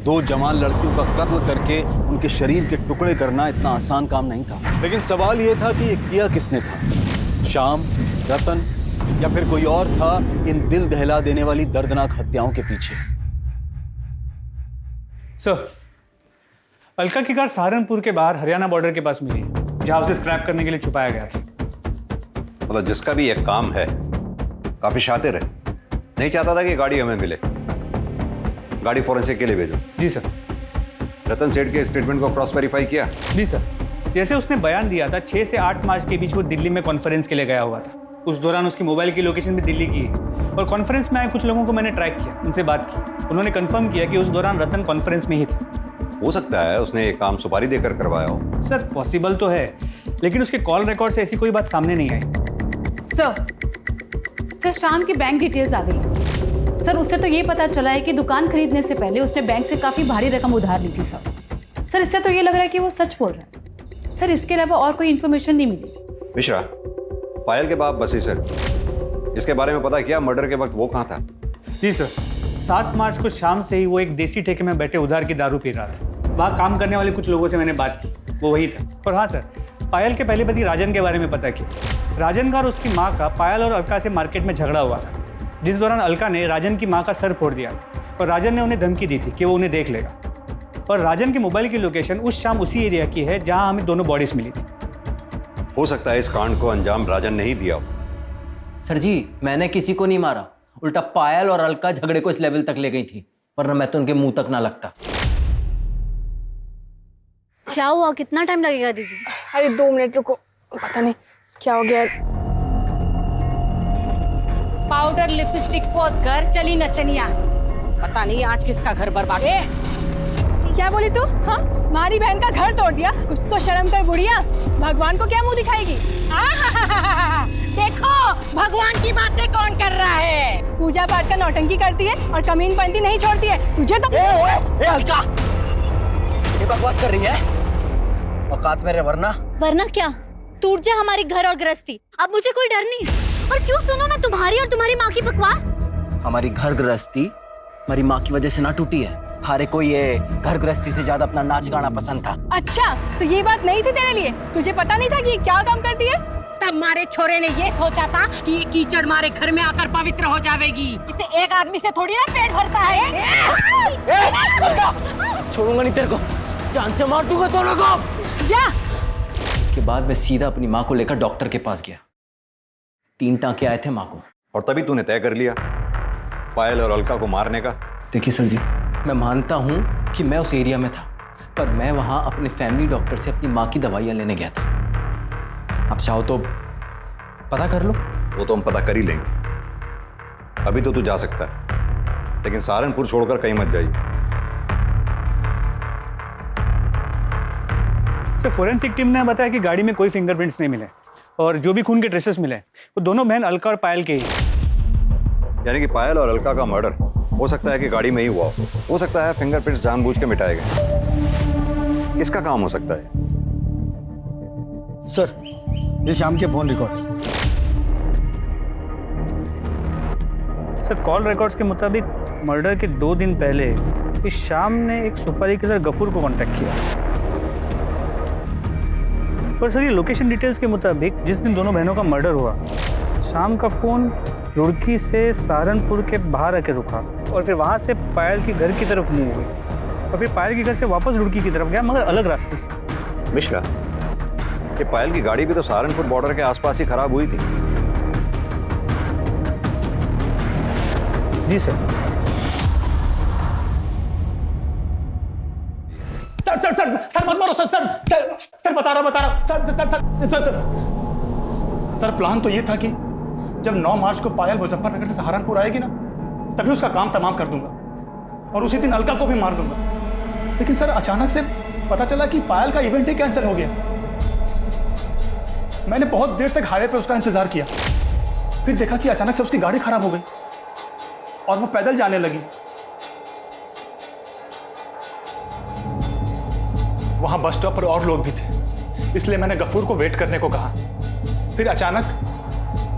2 जवान लड़कियों का कत्ल करके उनके शरीर के टुकड़े करना इतना आसान काम नहीं था। लेकिन सवाल यह था कि यह किया किसने था? श्याम, रतन या फिर कोई और था इन दिल दहला देने वाली दर्दनाक हत्याओं के पीछे? सर, अलका की कार सहारनपुर के बाहर हरियाणा बॉर्डर के पास मिली है, जहां उसे स्क्रैप करने के लिए छुपाया गया था। मतलब जिसका भी एक काम है, काफी शातिर है, नहीं चाहता था कि गाड़ी हमें मिले। गाड़ी फॉरेंसिक के लिए भेजो। जी सर। रतन सेठ के स्टेटमेंट को क्रॉस वेरीफाई किया? जी सर। जैसे उसने बयान दिया था 6 से 8 मार्च के बीच वो दिल्ली में कॉन्फ्रेंस के लिए गया हुआ था। उस दौरान उसकी मोबाइल की लोकेशन भी दिल्ली की है और कॉन्फ्रेंस में आए कुछ लोगों को मैंने ट्रैक किया, उनसे बात की। उन्होंने कंफर्म किया कि उस दौरान रतन कॉन्फ्रेंस में ही था। हो सकता है उसने ये काम सुपारी देकर करवाया हो। सर पॉसिबल तो है, लेकिन उसके कॉल रिकॉर्ड से ऐसी कोई बात सामने नहीं आई। सर शाम की बैंक डिटेल्स आ गई। सर उससे तो ये पता चला है कि दुकान खरीदने से पहले उसने बैंक से काफी भारी रकम उधार ली थी। सर इससे तो ये लग रहा है कि वो सच बोल रहा है। सर इसके अलावा और कोई इन्फॉर्मेशन नहीं मिली। मिश्रा, पायल के बाप बसी सर, इसके बारे में पता किया मर्डर के वक्त वो कहाँ था? जी सर, 7 मार्च को शाम से ही वो एक देसी ठेके में बैठे उधार की दारू पी रहा था। वहाँ काम करने वाले कुछ लोगों से मैंने बात की, वो वही था। और हाँ सर, पायल के पहले पति राजन के बारे में पता किया। राजन का और उसकी माँ का पायल और अलका से मार्केट में झगड़ा हुआ था, जिस दौरान अलका ने राजन की माँ का सर फोड़ दिया और राजन ने उन्हें धमकी दी थी कि वो उन्हें देख लेगा। और राजन की मोबाइल की लोकेशन उस शाम उसी एरिया की है जहां हमें दोनों बॉडीज मिली थी। हो सकता है इस कांड को अंजाम राजन ने ही दिया हो। सर जी, मैंने किसी को नहीं मारा, उल्टा पायल और अलका झगड़े को इस लेवल तक ले गई थी, वरना मैं तो उनके मुंह तक ना लगता। क्या हुआ, कितना टाइम लगेगा दीदी? अरे 2 मिनट रुको, पता नहीं क्या हो गया। पाउडर लिपस्टिक पोत कर चली नचनिया, पता नहीं आज किसका घर बर्बाद है। क्या बोली तू? हाँ, हमारी बहन का घर तोड़ दिया। कुछ तो शर्म कर बुढ़िया, भगवान को क्या मुंह दिखाएगी? देखो भगवान की बातें कौन कर रहा है। पूजा पाठ का नौटंकी करती है और कमीन पंती नहीं छोड़ती है। तुझे तो अलका, ये बकवास कर रही है? औकात मेरे वरना क्या? टूट जाए हमारी घर और गृहस्थी, अब मुझे कोई डर नहीं है। और क्यों सुनो मैं तुम्हारी और तुम्हारी माँ की बकवास? हमारी घर गृहस्थी हमारी माँ की वजह से ना टूटी है। थारे को ये घर गृहस्थी से ज्यादा अपना नाच गाना पसंद था। अच्छा, तो ये बात नहीं थी तेरे लिए? तुझे पता नहीं था कि ये क्या काम करती है? तब मारे छोरे ने ये सोचा था कि ये कीचड़ मारे घर में आकर पवित्र हो जाएगी। इसे एक आदमी से थोड़ी ना पेट भरता है। छोड़ूंगा नहीं तेरे को, जान से मार दूंगा दोनों को। जा। इसके बाद मैं सीधा अपनी माँ को लेकर डॉक्टर के पास गया। 3 टांके आए थे माँ को। और तभी तूने तय कर लिया पायल और अलका को मारने का। देखिए सर जी, मैं मानता हूँ कि मैं उस एरिया में था, पर मैं वहाँ अपने फैमिली डॉक्टर से अपनी माँ की दवाइयाँ लेने गया था। आप चाहो तो पता कर लो। वो तो हम पता कर ही लेंगे। अभी तो तू जा सकता है, लेकिन सहारनपुर छोड़कर कहीं मत जाइए। सर, फोरेंसिक टीम ने बताया कि गाड़ी में कोई फिंगरप्रिंट्स नहीं मिले और जो भी खून के ट्रेसेस मिले वो दोनों बहन अलका और पायल के ही। यानी कि पायल और अलका का मर्डर हो सकता है कि गाड़ी में ही हुआ हो सकता है फिंगरप्रिंट्स जानबूझ के मिटाए गए। किसका काम हो सकता है? सर, ये शाम के phone record. Sir, call records के मुताबिक मर्डर के 2 दिन पहले इस शाम ने एक सुपारी किलर गफूर को कांटेक्ट किया। पर सर, ये लोकेशन डिटेल्स के मुताबिक जिस दिन दोनों बहनों का मर्डर हुआ, शाम का फोन रुड़की से सहारनपुर के बाहर आके रुका और फिर वहाँ से पायल के घर की तरफ मूव हुई और फिर पायल के घर से वापस रुड़की की तरफ गया, मगर अलग रास्ते से। मिश्रा, कि पायल की गाड़ी भी तो सहारनपुर बॉर्डर के आसपास ही खराब हुई थी। जी sir. Sir sir sir sir मत मारो सर सर सर सर बता रहा sir sir sir sir sir sir plan तो ये था कि जब 9 मार्च को पायल मुजफ्फरनगर से सहारनपुर आएगी ना, तभी उसका काम तमाम कर दूंगा और उसी दिन अलका को भी मार दूंगा। लेकिन सर अचानक से पता चला कि पायल का इवेंट ही कैंसिल हो गया। मैंने बहुत देर तक हाईवे पे उसका इंतजार किया, फिर देखा कि अचानक से उसकी गाड़ी खराब हो गई और वो पैदल जाने लगी। वहां बस स्टॉप पर और लोग भी थे, इसलिए मैंने गफूर को वेट करने को कहा। फिर अचानक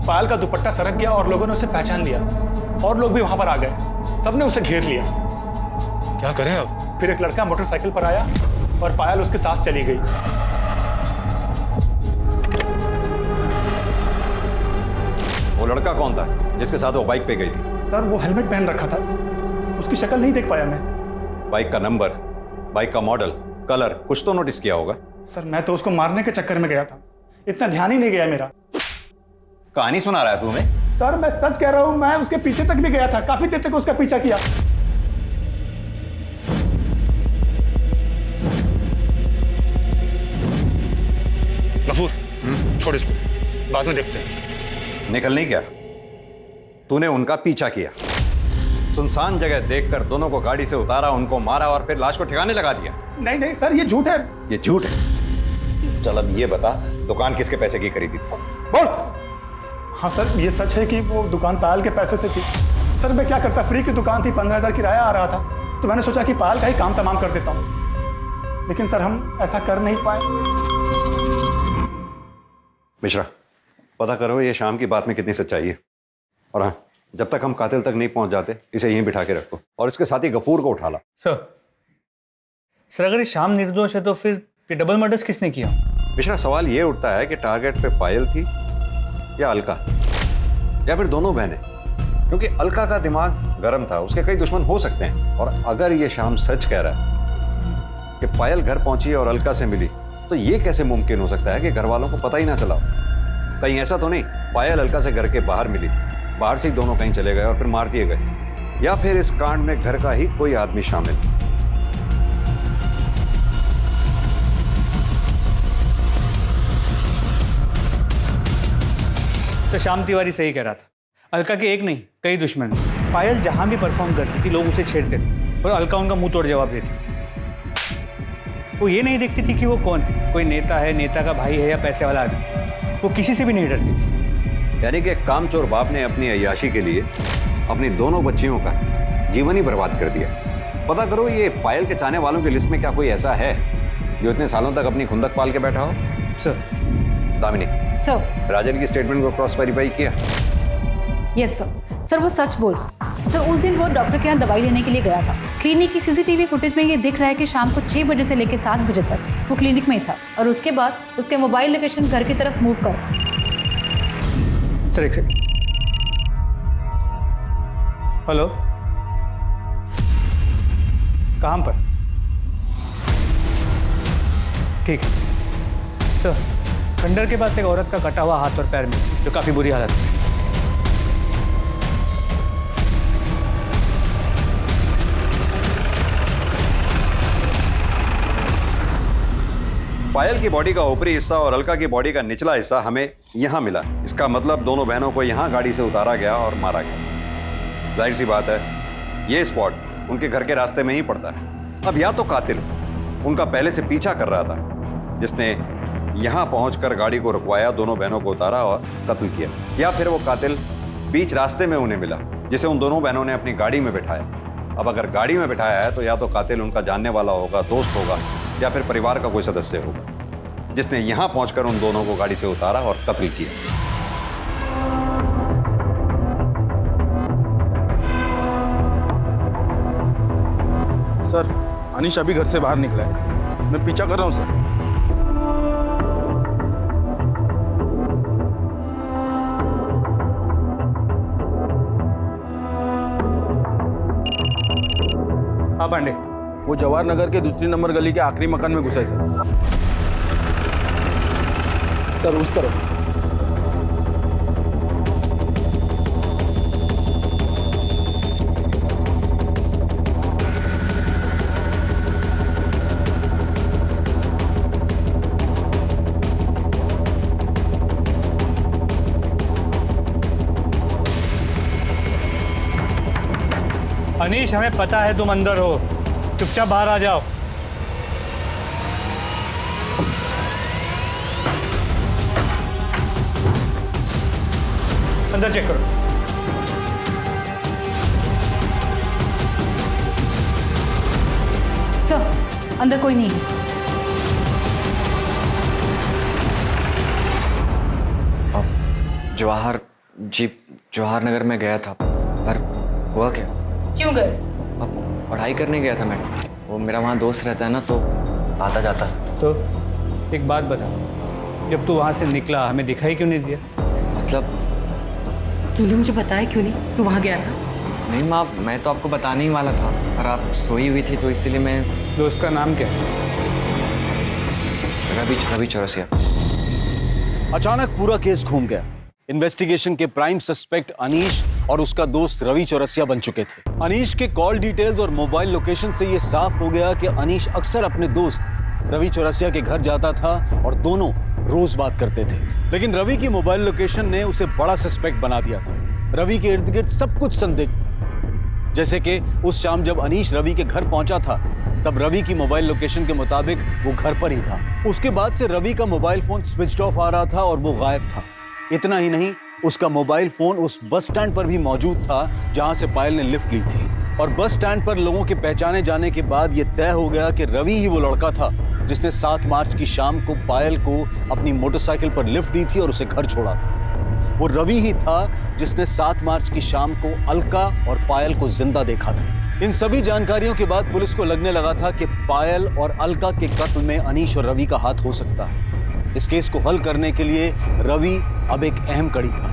पायल का दुपट्टा सरक गया और लोगों ने उसे पहचान लिया और लोग भी वहां पर आ गए। सबने उसे घेर लिया। क्या करें अब? फिर एक लड़का मोटरसाइकिल पर आया और पायल उसके साथ चली गई। वो लड़का कौन था जिसके साथ वो बाइक पे गई थी? सर, वो हेलमेट पहन रखा था, उसकी शक्ल नहीं देख पाया मैं। बाइक का नंबर, बाइक का मॉडल, कलर कुछ तो नोटिस किया होगा। सर, मैं तो उसको मारने के चक्कर में गया था, इतना ध्यान ही नहीं गया मेरा। कहानी सुना रहा है तू हमें? सर, मैं सच कह रहा हूं, मैं उसके पीछे तक भी गया था, काफी देर तक उसका पीछा किया। गफूर, छोड़ इसको, बाद में देखते हैं। निकल नहीं क्या? तूने उनका पीछा किया, सुनसान जगह देखकर दोनों को गाड़ी से उतारा, उनको मारा और फिर लाश को ठिकाने लगा दिया। नहीं नहीं सर, ये झूठ है। ये झूठ है? चल अब ये बता, दुकान किसके पैसे की खरीदी थी? बोल। हाँ सर, ये सच है कि वो दुकान पायल के पैसे से थी। सर, मैं क्या करता, फ्री की दुकान थी, 15,000 किराया आ रहा था, तो मैंने सोचा कि पायल का ही काम तमाम कर देता हूँ। लेकिन सर, हम ऐसा कर नहीं पाए। मिश्रा, पता करो ये शाम की बात में कितनी सच्चाई है। और हाँ, जब तक हम कातिल तक नहीं पहुंच जाते, इसे यहीं बिठा के रखो और इसके साथ ही गफूर को उठा ला। सर, अगर ये शाम निर्दोष है तो फिर ये डबल मर्डर्स किसने किया? मिश्रा, सवाल ये उठता है कि टारगेट पे पायल थी या अलका, या फिर दोनों बहनें, क्योंकि अलका का दिमाग गर्म था, उसके कई दुश्मन हो सकते हैं। और अगर ये शाम सच कह रहा है कि पायल घर पहुंची और अलका से मिली, तो ये कैसे मुमकिन हो सकता है कि घर वालों को पता ही ना चला? कहीं ऐसा तो नहीं पायल अलका से घर के बाहर मिली, बाहर से ही दोनों कहीं चले गए और फिर मार दिए गए, या फिर इस कांड में घर का ही कोई आदमी शामिल? तो श्याम तिवारी सही कह रहा था, अलका के एक नहीं कई दुश्मन। पायल जहां भी परफॉर्म करती थी लोग उसे छेड़ते थे और अलका उनका मुंह तोड़ जवाब देती। वो ये नहीं देखती थी कि वो कौन है, कोई नेता है, नेता का भाई है या पैसे वाला आदमी। वो किसी से भी नहीं डरती थी। यानी कि एक कामचोर बाप ने अपनी अय्याशी के लिए अपनी दोनों बच्चियों का जीवन ही बर्बाद कर दिया। पता करो ये पायल के चाहने वालों की लिस्ट में क्या कोई ऐसा है जो इतने सालों तक अपनी खुंदक पाल के बैठा हो? सर। दामिनी, सर, राजन की स्टेटमेंट को क्रॉस वेरीफाई किया? Yes sir. सर, वो सच बोल। सर, उस दिन वो डॉक्टर के यहाँ दवाई लेने के लिए गया था। क्लिनिक की सीसीटीवी फुटेज में ये दिख रहा है कि शाम को 6 बजे से लेकर 7 बजे तक वो क्लिनिक में ही था और उसके बाद उसके मोबाइल लोकेशन घर की तरफ मूव कर। सर, एक सेकंड। हेलो, कहाँ पर? ठीक है सर। खंडर के पास एक औरत का कटा हुआ हाथ और पैर में, जो काफी बुरी हालत में। पायल की बॉडी का ऊपरी हिस्सा और अलका की बॉडी का निचला हिस्सा हमें यहाँ मिला। इसका मतलब दोनों बहनों को यहाँ गाड़ी से उतारा गया और मारा गया। जाहिर सी बात है, ये स्पॉट उनके घर के रास्ते में ही पड़ता है। अब या तो कातिल उनका पहले से पीछा कर रहा था, जिसने यहाँ पहुंचकर गाड़ी को रुकवाया, दोनों बहनों को उतारा और कत्ल किया, या फिर वो कातिल बीच रास्ते में उन्हें मिला, जिसे उन दोनों बहनों ने अपनी गाड़ी में बिठाया। अब अगर गाड़ी में बिठाया है तो या तो कातिल उनका जानने वाला होगा, दोस्त होगा, या फिर परिवार का कोई सदस्य होगा, जिसने यहाँ पहुंचकर उन दोनों को गाड़ी से उतारा और कत्ल किया। सर, अनीश अभी घर से बाहर निकला है, मैं पीछा कर रहा हूँ सर। हाँ पांडे, वो जवाहर नगर के दूसरी नंबर गली के आखिरी मकान में घुसा है सर, उस तरफ। अनीश, हमें पता है तुम अंदर हो, चुपचाप बाहर आ जाओ। अंदर चेक करो। सर, अंदर कोई नहीं है। जवाहर नगर में गया था, पर हुआ क्या? क्यों गए? अब पढ़ाई करने गया था मैडम, वो मेरा वहाँ दोस्त रहता है ना, तो आता जाता। तो एक बात बता, जब तू वहाँ से निकला हमें दिखाई क्यों नहीं दिया? मतलब तूने मुझे बताया क्यों नहीं तू वहाँ गया था? नहीं माँ, मैं तो आपको बताने ही वाला था, पर आप सोई हुई थी तो इसीलिए मैं। दोस्त का नाम क्या है? रवि चौरसिया। अचानक पूरा केस घूम गया। इन्वेस्टिगेशन के प्राइम सस्पेक्ट अनीश और उसका दोस्त रवि चौरसिया बन चुके थे। अनीश के कॉल डिटेल्स और मोबाइल लोकेशन से यह साफ हो गया कि अनीश अक्सर अपने दोस्त रवि चौरसिया के घर जाता था और दोनों रोज बात करते थे। लेकिन रवि की मोबाइल लोकेशन ने उसे बड़ा सस्पेक्ट बना दिया था। रवि के इर्द गिर्द सब कुछ संदिग्ध था। जैसे कि उस शाम जब अनीश रवि के घर पहुंचा था, तब रवि की मोबाइल लोकेशन के मुताबिक वो घर पर ही था। उसके बाद से रवि का मोबाइल फोन स्विच ऑफ आ रहा था और वो गायब था। इतना ही नहीं, उसका मोबाइल फोन उस बस स्टैंड पर भी मौजूद था जहां से पायल ने लिफ्ट ली थी। और बस स्टैंड पर लोगों के पहचाने जाने के बाद यह तय हो गया कि रवि ही वो लड़का था जिसने 7 मार्च की शाम को पायल को अपनी मोटरसाइकिल पर लिफ्ट दी थी और उसे घर छोड़ा था। वो रवि ही था जिसने 7 मार्च की शाम को अलका और पायल को जिंदा देखा था। इन सभी जानकारियों के बाद पुलिस को लगने लगा था कि पायल और अलका के कत्ल में अनीश और रवि का हाथ हो सकता है। इस केस को हल करने के लिए रवि अब एक अहम कड़ी था।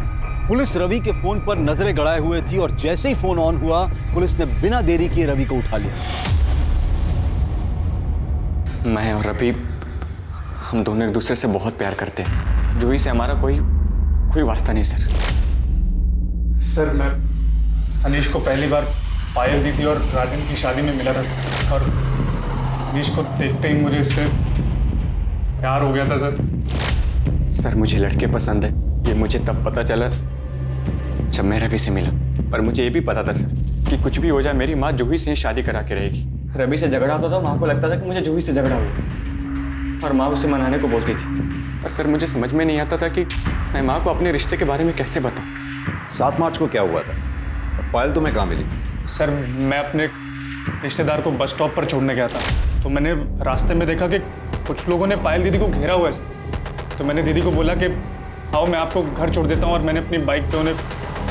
पुलिस रवि के फोन पर नजरें गड़ाए हुए थी और जैसे ही फोन ऑन हुआ, पुलिस ने बिना देरी किए रवि को उठा लिया। मैं और रवि, हम दोनों एक दूसरे से बहुत प्यार करते हैं। जूही से हमारा कोई वास्ता नहीं सर। सर, मैं अनीश को पहली बार पायल दीदी और राजन की शादी में मिला था सर, और अनीश को देखते ही मुझे इससे प्यार हो गया था सर, मुझे लड़के पसंद है, ये मुझे तब पता चला जब मैं रवि से मिला। पर मुझे ये भी पता था सर कि कुछ भी हो जाए मेरी माँ जूही से शादी करा के रहेगी। रवि से झगड़ा होता था, माँ को लगता था कि मुझे जूही से झगड़ा हुआ, और माँ उसे मनाने को बोलती थी। और सर, मुझे समझ में नहीं आता था कि मैं माँ को अपने रिश्ते के बारे में कैसे बताऊँ। 7 मार्च को क्या हुआ था? पायल तुम्हें कहाँ मिली? सर, मैं अपने एक रिश्तेदार को बस स्टॉप पर छोड़ने गया था, तो मैंने रास्ते में देखा कि कुछ लोगों ने पायल दीदी को घेरा हुआ है। तो मैंने दीदी को बोला कि आओ मैं आपको घर छोड़ देता हूँ, और मैंने अपनी बाइक पे उन्हें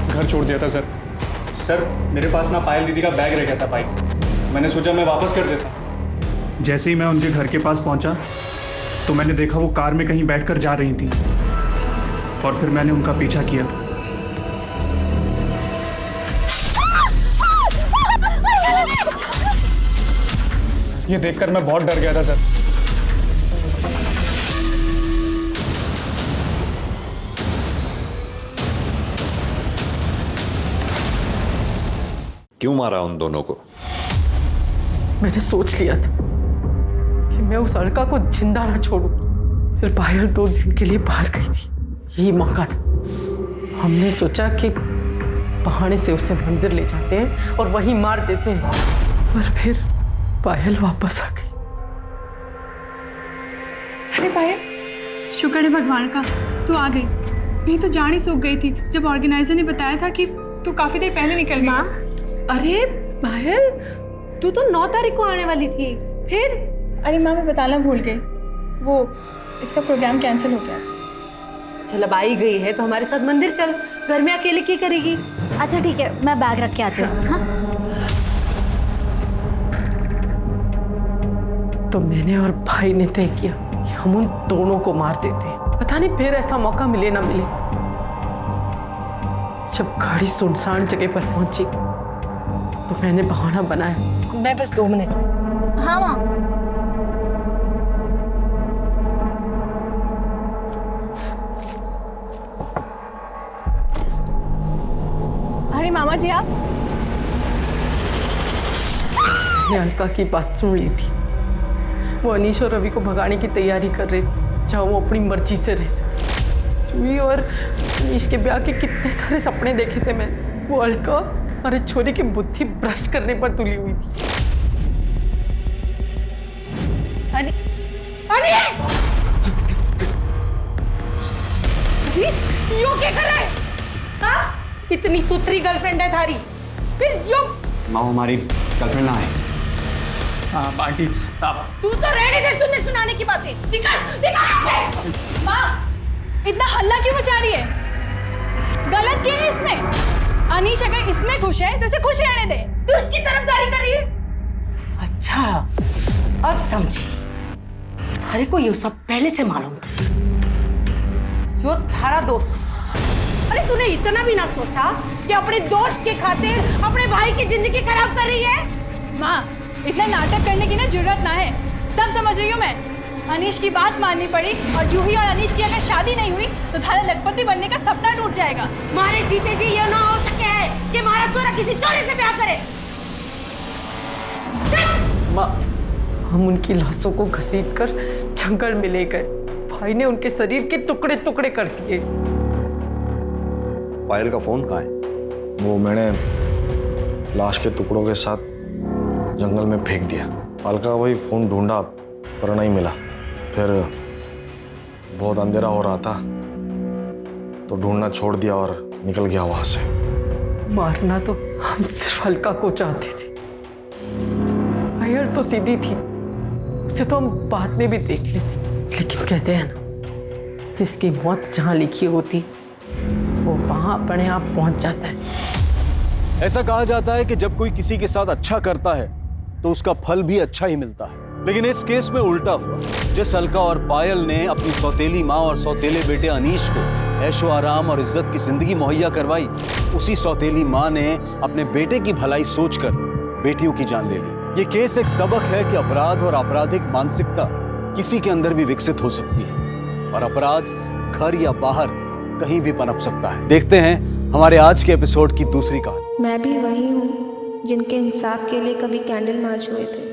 घर छोड़ दिया था सर, मेरे पास ना पायल दीदी का बैग रह गया था बाइक, मैंने सोचा मैं वापस कर देता। जैसे ही मैं उनके घर के पास पहुँचा तो मैंने देखा वो कार में कहीं बैठकर जा रही थी, और फिर मैंने उनका पीछा किया। ये देखकर मैं बहुत डर गया था सर। क्यों मारा उन दोनों को? मैंने सोच लिया था कि मैं उस अलका को जिंदा ना छोड़ूं। फिर पायल 2 दिन के लिए बाहर गई थी, यही मौका था। हमने सोचा कि बहाने से उसे मंदिर ले जाते हैं और वहीं मार देते हैं, पर फिर पायल वापस आ गई। अरे पायल, शुक्र है भगवान का तू आ गई। मैं तो जान ही सूख गई थी जब ऑर्गेनाइजर ने बताया था कि तू काफी देर पहले निकल गई। अरे पायल, तू तो 9 तारीख को आने वाली थी, फिर? अरे माँ, मैं बताना भूल गई, वो इसका प्रोग्राम कैंसिल हो गया। चल अब आई गई है तो हमारे साथ मंदिर चल, घर में अकेले क्या करेगी? अच्छा ठीक है, मैं बैग रख के आती हूँ। हाँ? तो मैंने और भाई ने तय किया कि हम उन दोनों को मार देते। पता नहीं फिर ऐसा मौका मिले ना मिले। जब गाड़ी सुनसान जगह पर पहुंची तो मैंने बहाना बनाया, मैं बस 2 मिनट। हाँ माँ। अरे मामा जी आप? मैंने अलका की बात सुन ली थी। वो अनीश और रवि को भगाने की तैयारी कर रही थी, जहाँ वो अपनी मर्जी से रह सके। जूही और अनीश के ब्याह के कितने सारे सपने देखे थे मैं। वो अलका और छोरी की बुद्धि ब्रश करने पर तुली हुई थी। यो क्या कर रहा है? हाँ? इतनी सुथरी गर्लफ्रेंड है थारी, फिर यो? माँ हमारी गर्लफ्रेंड ना है। आंटी आप तू तो रहने दे सुनने सुनाने की बातें। निकल निकल। माँ, इतना हल्ला क्यों मचा रही है? गलत क्या है इसमें? अनीश अगर इसमें खुश है तो इसे खुश रहने दे। तू इसकी तरफदारी कर रही है? अच्छा, अब समझी। थारे को ये सब पहले से मालूम था। यो थारा दोस्त। अरे तूने इतना भी ना सोचा कि अपने दोस्त के खातिर अपने भाई की जिंदगी खराब कर रही है? माँ, इतना नाटक करने की ना जरूरत ना है, सब समझ रही हूँ मैं। अनीश की बात माननी पड़ी और जूही और अनीश की अगर शादी नहीं हुई तो थारा लखपति बनने का सपना टूट जाएगा। मारे जीते जी ये ना हो सके है कि हमारा चोरा किसी चोरी से ब्याह करे। माँ, हम उनकी लाशों को घसीटकर जंगल में ले गए। भाई ने उनके शरीर के टुकड़े टुकड़े कर दिए। पायल का फोन कहाँ है? वो मैंने लाश के टुकड़ों के साथ जंगल में फेंक दिया। अलका वही फोन ढूंढा पर नहीं मिला। फिर बहुत अंधेरा हो रहा था तो ढूंढना छोड़ दिया और निकल गया वहां से। मारना तो हम सिर्फ अलका को चाहते थे। पायल तो सीधी थी, उसे तो हम बाद में भी देख लेते। लेकिन कहते हैं ना, जिसकी मौत जहां लिखी होती वो वहां अपने आप पहुंच जाता है। ऐसा कहा जाता है कि जब कोई किसी के साथ अच्छा करता है तो उसका फल भी अच्छा ही मिलता है, लेकिन इस केस में उल्टा हुआ। जिस अलका और पायल ने अपनी सौतेली माँ और सौतेले बेटे अनीश को ऐशो आराम और इज्जत की जिंदगी मुहैया करवाई, उसी सौतेली माँ ने अपने बेटे की भलाई सोचकर बेटियों की जान ले ली। ये केस एक सबक है कि अपराध और आपराधिक मानसिकता किसी के अंदर भी विकसित हो सकती है और अपराध घर या बाहर कहीं भी पनप सकता है। देखते हैं हमारे आज के एपिसोड की दूसरी कहानी। मैं भी वही हूँ जिनके इंसाफ के लिए कभी कैंडल मार्च हुए थे।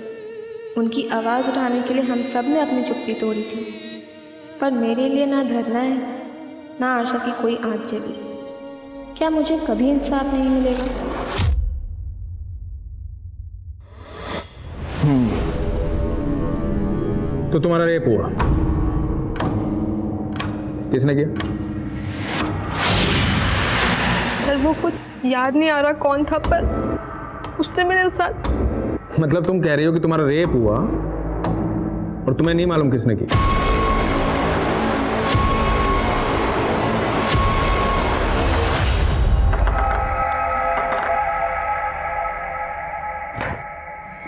उनकी आवाज़ उठाने के लिए हम सब ने अपनी चुप्पी तोड़ी थी, पर मेरे लिए ना धरना है ना आशा की कोई आँच जली। क्या मुझे कभी इंसाफ नहीं मिलेगा? तो तुम्हारा रेप हुआ, किसने किया? सर वो कुछ याद नहीं आ रहा कौन था, पर उसने मेरे साथ। मतलब तुम कह रही हो कि तुम्हारा रेप हुआ और तुम्हें नहीं मालूम किसने की?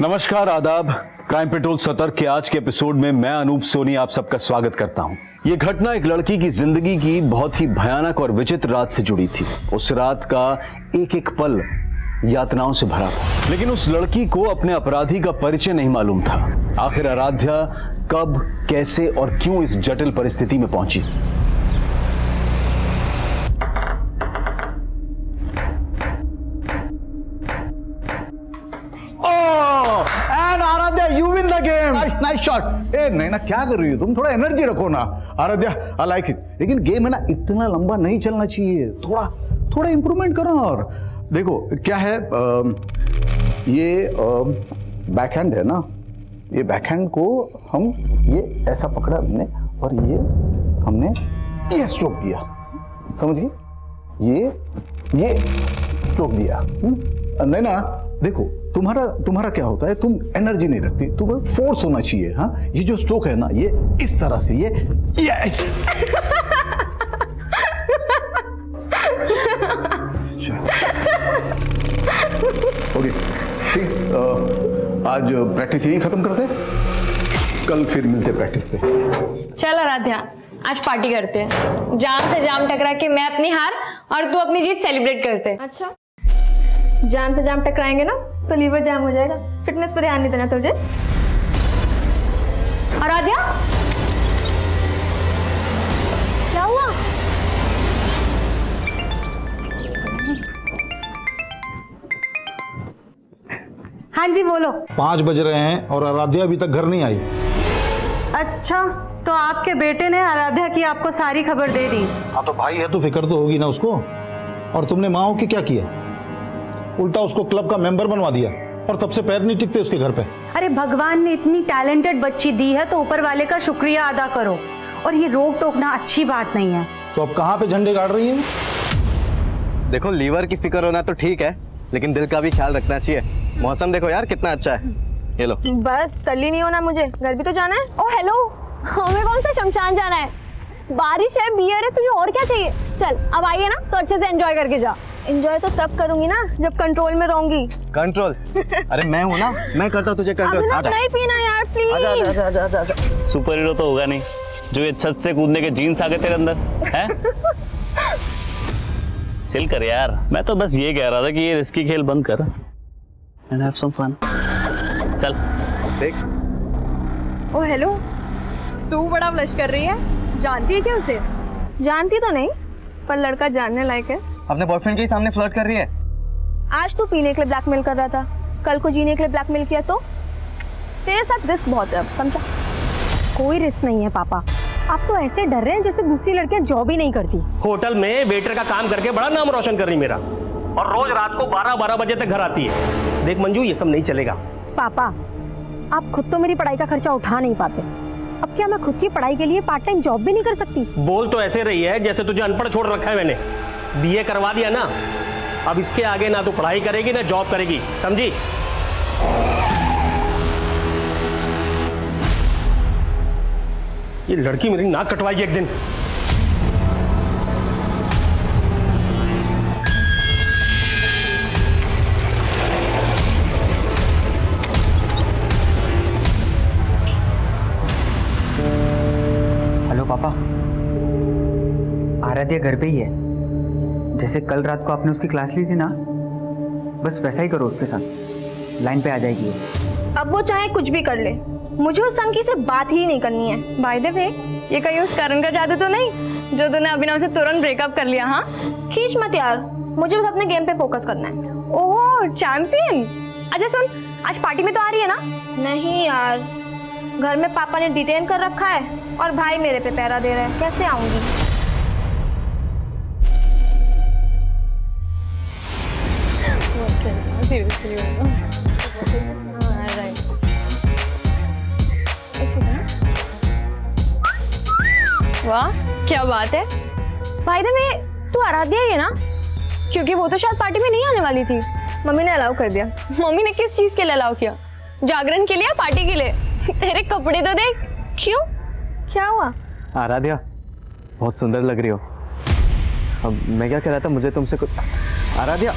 नमस्कार, आदाब। क्राइम पेट्रोल सतर्क के आज के एपिसोड में मैं अनूप सोनी आप सबका स्वागत करता हूं। यह घटना एक लड़की की जिंदगी की बहुत ही भयानक और विचित्र रात से जुड़ी थी। उस रात का एक एक पल यातनाओं से भरा था, लेकिन उस लड़की को अपने अपराधी का परिचय नहीं मालूम था। आखिर आराध्या कब, कैसे और क्यों इस जटिल परिस्थिति में पहुंची? शॉट। ए नैना क्या कर रही हो तुम, थोड़ा एनर्जी रखो ना। आराध्या आई लाइक इट, लेकिन गेम है ना इतना लंबा नहीं चलना चाहिए, थोड़ा थोड़ा इंप्रूवमेंट करो। और देखो क्या है, ये बैकहैंड है ना, ये बैकहैंड को हम ये ऐसा पकड़ा हमने और ये हमने ये स्ट्रोक दिया, समझिए, ये स्ट्रोक दिया। नहीं ना, देखो तुम्हारा क्या होता है, तुम एनर्जी नहीं रखती, तुम्हें फोर्स होना चाहिए। हाँ, ये जो स्ट्रोक है ना, ये इस तरह से, ये ओके ठीक, आज प्रैक्टिस यही खत्म करते हैं, कल फिर मिलते प्रैक्टिस पे। चल आराध्या, आज पार्टी करते हैं, जाम से जाम टकरा के मैं अपनी हार और तू अपनी जीत सेलिब्रेट करते हैं। अच्छा, जाम से जाम टकराएंगे ना तो लीवर जाम हो जाएगा, फिटनेस पर ध्यान नहीं देना तुझे। आराध्या क्या हुआ? हाँ जी बोलो। 5 बज रहे हैं और आराध्या अभी तक घर नहीं आई। अच्छा, तो आपके बेटे ने आराध्या की आपको सारी खबर दे दी? हाँ तो भाई है तो फिक्र तो होगी ना उसको। और तुमने माँ के क्या किया, उल्टा उसको क्लब का मेंबर बनवा दिया और तब से पैर नहीं टिकते उसके घर पे। अरे भगवान ने इतनी टैलेंटेड बच्ची दी है तो ऊपर वाले का शुक्रिया अदा करो, और ये रोक टोकना अच्छी बात नहीं है। तो अब कहाँ पे झंडे गाड़ रही है? देखो, लीवर की फिक्र होना तो ठीक है, लेकिन दिल का भी ख्याल रखना चाहिए। मौसम देखो यार कितना अच्छा है, ये लो। बस तल्ली नहीं होना, मुझे घर भी तो जाना है। ओ हेलो, हमें कौन सा शमशान जाना है? बारिश है, बियर है, तुझे और क्या चाहिए? चल अब आइए ना तो अच्छे से एंजॉय करके जा। एंजॉय तो तब करूंगी ना जब कंट्रोल में रहूंगी। कंट्रोल? अरे मैं हूँ ना, मैं करता हूँ तुझे कंट्रोल। आजा, नहीं पीना यार प्लीज। आजा आजा आजा आजा। सुपर हीरो तो होगा नहीं जो ये छत से कूदने के जीन्स आ गए तेरे अंदर हैं? चिल कर यार, मैं तो बस ये कह रहा था कि ये रिस्की खेल बंद कर एंड हैव सम फन। चल देख। ओ हेलो, तू बड़ा ब्लश कर रही है, जानती है क्या उसे? जानती तो नहीं, पर लड़का जानने लायक है। अपने बॉयफ्रेंड के सामने फ्लर्ट कर रही है। आज तू पीने के लिए ब्लैकमेल कर रहा था, कल को जीने के लिए ब्लैकमेल किया तो तेरे साथ रिस्क बहुत है, समझा? कोई रिस्क नहीं है पापा, आप तो ऐसे डर रहे हैं जैसे दूसरी लड़कियां जॉब ही नहीं करती। होटल में वेटर का काम करके बड़ा नाम रोशन कर रही मेरा, और रोज रात को 12-12 बजे तक घर आती है। देख मंजू, ये सब नहीं चलेगा। पापा, आप खुद तो मेरी पढ़ाई का खर्चा उठा नहीं पाते, अब क्या मैं खुद की पढ़ाई के लिए पार्ट टाइम जॉब भी नहीं कर सकती? बोल तो ऐसे रही है जैसे तुझे अनपढ़ छोड़ रखा है मैंने। बीए करवा दिया ना, अब इसके आगे ना तो पढ़ाई करेगी ना जॉब करेगी, समझी? ये लड़की मेरी नाक कटवाएगी एक दिन। हेलो पापा, आराध्या घर पे ही है। जैसे कल रात को आपने उसकी क्लास ली थी ना, बस वैसा ही करो उसके साथ, लाइन पे आ जाएगी। अब वो चाहे कुछ भी कर ले, मुझे उस संकी से बात ही नहीं करनी है। बाय द वे, ये कहीं उस करण का जादू तो नहीं जो तूने अभिनव से तुरंत ब्रेकअप कर लिया? हाँ, खींच मत यार, मुझे बस अपने गेम पे फोकस करना है। ओह चैंपियन। अच्छा सुन, आज पार्टी में तो आ रही है ना? नहीं यार, घर में पापा ने डिटेन कर रखा है और भाई मेरे पे पहरा दे रहा है, कैसे आऊंगी? वाह क्या बात है। भाई द वे, तू आराध्या ही है ना? क्योंकि वो तो शायद पार्टी में नहीं आने वाली थी, मम्मी ने अलाउ कर दिया। मम्मी ने किस चीज के लिए अलाउ किया? जागरण के लिए, पार्टी के लिए? तेरे कपड़े तो देख। क्यों, क्या हुआ? आराध्या बहुत सुंदर लग रही हो। अब मैं क्या कह रहा था, मुझे तुमसे कुछ। आराध्या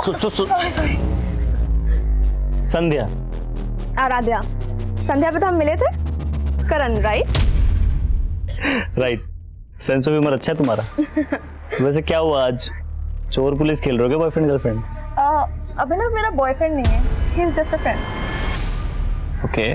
सॉरी। संध्या। आराध्या, संध्या पे तो हम मिले थे। Karan, right? Right, sense of humour अच्छा है तुम्हारा। वैसे क्या हुआ आज, चोर पुलिस खेल रहे हो क्या बॉयफ्रेंड गर्लफ्रेंड? अभिनव मेरा बॉयफ्रेंड नहीं है, he is just a friend. Okay.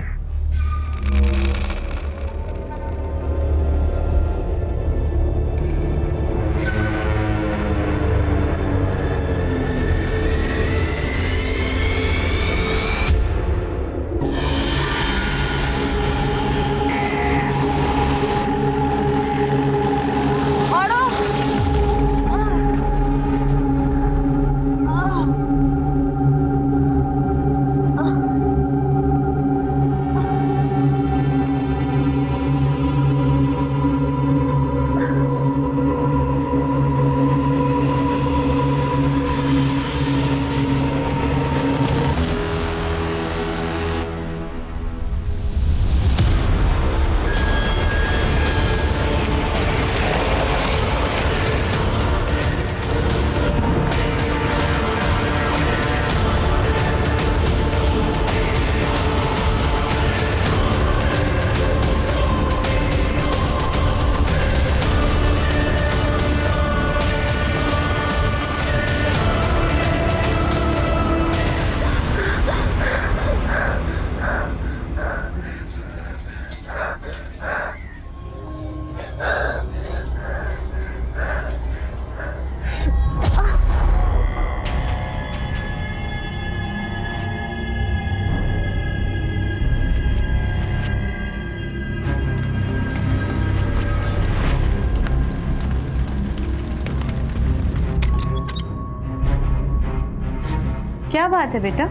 क्या बात है बेटा,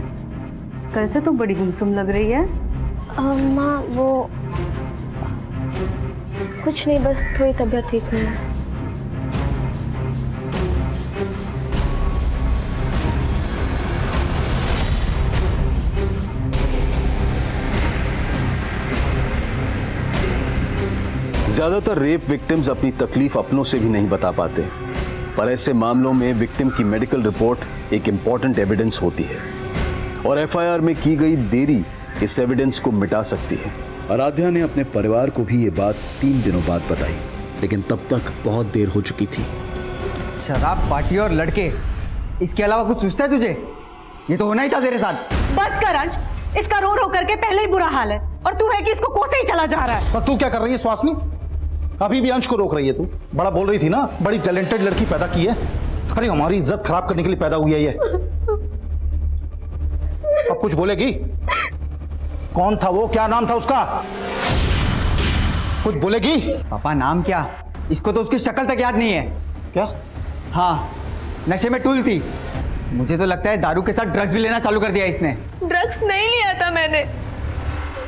कल से तुम बड़ी गुमसुम लग रही है। माँ वो कुछ नहीं, बस थोड़ी तबीयत ठीक नहीं है। ज्यादातर रेप विक्टिम्स अपनी तकलीफ अपनों से भी नहीं बता पाते, पर ऐसे मामलों में विक्टिम की मेडिकल रिपोर्ट एक इंपॉर्टेंट एविडेंस होती है और एफआईआर में की गई देरी इस एविडेंस को मिटा सकती है। आराध्या ने अपने परिवार को भी ये बात 3 दिनों बाद बताई, लेकिन तब तक बहुत देर हो चुकी थी। शराब, पार्टी और लड़के, इसके अलावा कुछ सोचता है तुझे? ये तो होना ही था तेरे साथ। बस कर अंश, इसका रो रो करके पहले ही बुरा हाल है और तू है कि इसको कोसे ही चला जा रहा है। पर तू क्या कर रही है सुहासिनी? अभी भी अंश को रोक रही है तू। बड़ा बोल रही थी ना, बड़ी टैलेंटेड लड़की पैदा की है। अरे हमारी इज्जत खराब करने के लिए पैदा हुई है ये। अब कुछ बोलेगी? कौन था वो, क्या नाम था उसका? कुछ बोलेगी? पापा नाम क्या? इसको तो उसकी शक्ल तक याद नहीं है। क्या? हाँ, नशे में टूल थी। मुझे तो लगता है दारू के साथ ड्रग्स भी लेना चालू कर दिया इसने। ड्रग्स नहीं लिया था मैंने,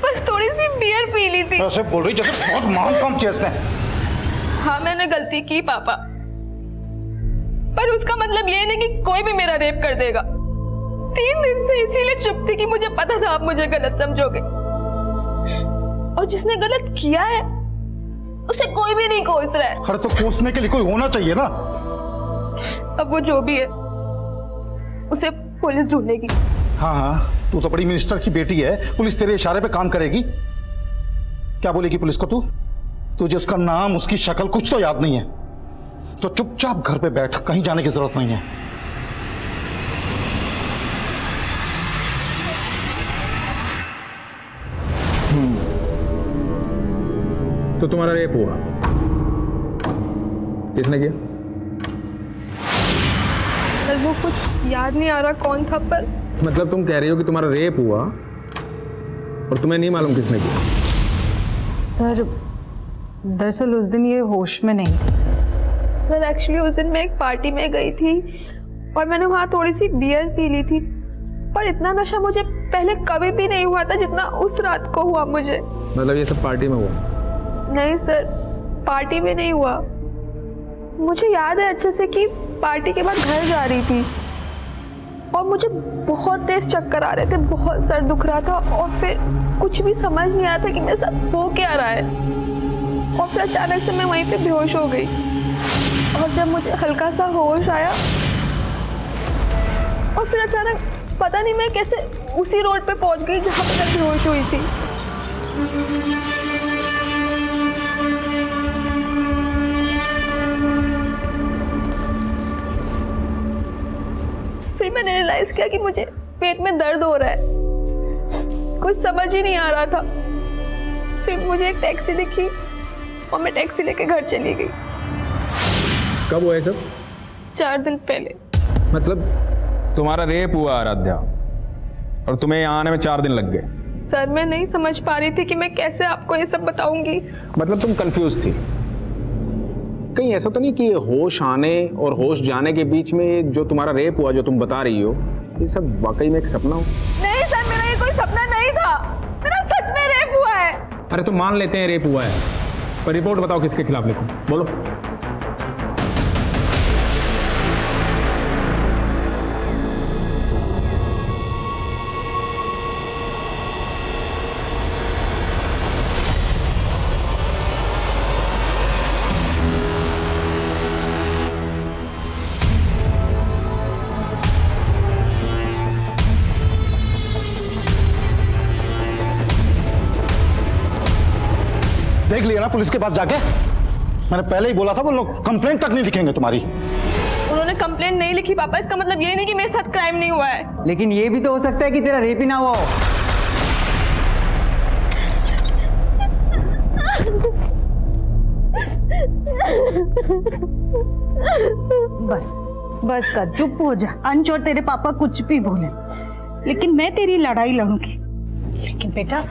बस थोड़ी सी बियर पी ली थी। ऐसे बोल रही जैसे बहुत महान काम किया इसने। हाँ मैंने गलती की पापा, पर उसका मतलब ये नहीं कि कोई भी मेरा रेप कर देगा। 3 दिन से इसीलिए चुप थी कि मुझे पता था आप मुझे गलत समझोगे, और जिसने गलत किया है उसे कोई भी नहीं कोस रहा है। अरे तो कोसने के लिए कोई होना चाहिए ना। अब वो जो भी है उसे पुलिस ढूंढेगी। हाँ हाँ, तू तो बड़ी मिनिस्टर की बेटी है, पुलिस तेरे इशारे पे काम करेगी। क्या बोलेगी पुलिस को तू? तुझे उसका नाम, उसकी शक्ल कुछ तो याद नहीं है, तो चुपचाप घर पे बैठ, कहीं जाने की जरूरत नहीं है। तो तुम्हारा रेप हुआ, किसने किया? पर वो कुछ याद नहीं आ रहा कौन था, पर मतलब तुम कह रही हो कि तुम्हारा रेप हुआ और तुम्हें नहीं मालूम किसने किया? सर दरअसल उस दिन ये होश में नहीं थी। सर एक्चुअली उस दिन मैं एक पार्टी में गई थी और मैंने वहाँ थोड़ी सी बियर पी ली थी, पर इतना नशा मुझे पहले कभी भी नहीं हुआ था जितना उस रात को हुआ मुझे। मतलब ये सब पार्टी में हुआ? नहीं सर, पार्टी में नहीं हुआ। मुझे याद है अच्छे से कि पार्टी के बाद घर जा रही थी और मुझे बहुत तेज चक्कर आ रहे थे, बहुत सर दुख रहा था और फिर कुछ भी समझ नहीं आया था कि मेरे साथ हो क्या रहा है, और फिर अचानक से मैं वहीं पे बेहोश हो गई। और जब मुझे हल्का सा होश आया और फिर अचानक पता नहीं मैं कैसे उसी रोड पे पहुंच गई जहाँ पे मैं बेहोश हुई थी। फिर मैंने रियलाइज किया कि मुझे पेट में दर्द हो रहा है, कुछ समझ ही नहीं आ रहा था। फिर मुझे एक टैक्सी दिखी और मैं टैक्सी लेके घर चली गई। कब हुआ ये सब? 4 दिन पहले। मतलब तुम्हारा रेप हुआ आराध्या, और तुम्हें यहाँ आने में 4 दिन लग गए? सर मैं नहीं समझ पा रही थी कि मैं कैसे आपको ये सब बताऊंगी। मतलब तुम कंफ्यूज थी? कहीं ऐसा तो नहीं कि होश आने और होश जाने के बीच में जो तुम्हारा रेप हुआ, जो तुम बता रही हो, ये सब वाकई में एक सपना हो? नहीं सर, मेरा ये कोई सपना नहीं था, मेरा सच में रेप हुआ है। अरे तो मान लेते हैं रेप हुआ है, पर रिपोर्ट बताओ किसके खिलाफ लिखूं, बोलो। देख लिया ना पुलिस के पास जाके? मैंने पहले ही बोला था वो लोग कंप्लेंट तक नहीं लिखेंगे तुम्हारी। उन्होंने कंप्लेंट नहीं लिखी पापा, इसका मतलब ये नहीं कि मेरे साथ क्राइम नहीं हुआ है। लेकिन ये भी तो हो सकता है कि तेरा रेप ही ना हुआ हो। बस बस कर, चुप हो जा। अंश और तेरे पापा कुछ भी बोले, लेकिन मैं तेरी लड़ाई लड़ूंगी। लेकिन बेटा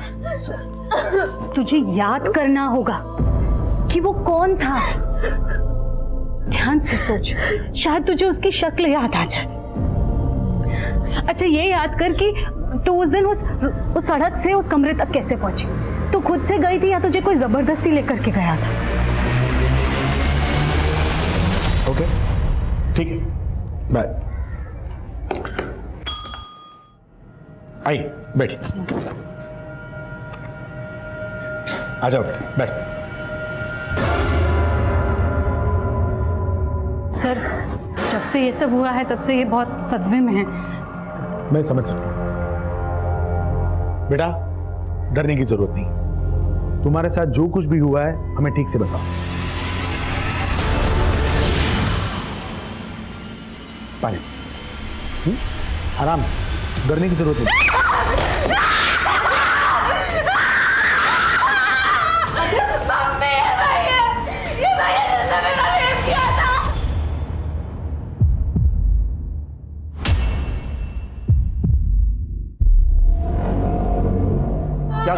तुझे याद करना होगा कि वो कौन था। ध्यान से सोच, शायद तुझे उसकी शक्ल याद आ जाए। अच्छा ये याद कर कि तो उस दिन उस सड़क से उस कमरे तक कैसे पहुंची? तू खुद से गई थी या तुझे कोई जबरदस्ती लेकर के गया था? ओके ठीक है, बाय। आई बैठी, आ जाओ बेटा, बैठ। सर जब से ये सब हुआ है तब से ये बहुत सदमे में है। मैं समझ सकता हूं बेटा, डरने की जरूरत नहीं। तुम्हारे साथ जो कुछ भी हुआ है हमें ठीक से बताओ। पानी, आराम से, डरने की जरूरत नहीं।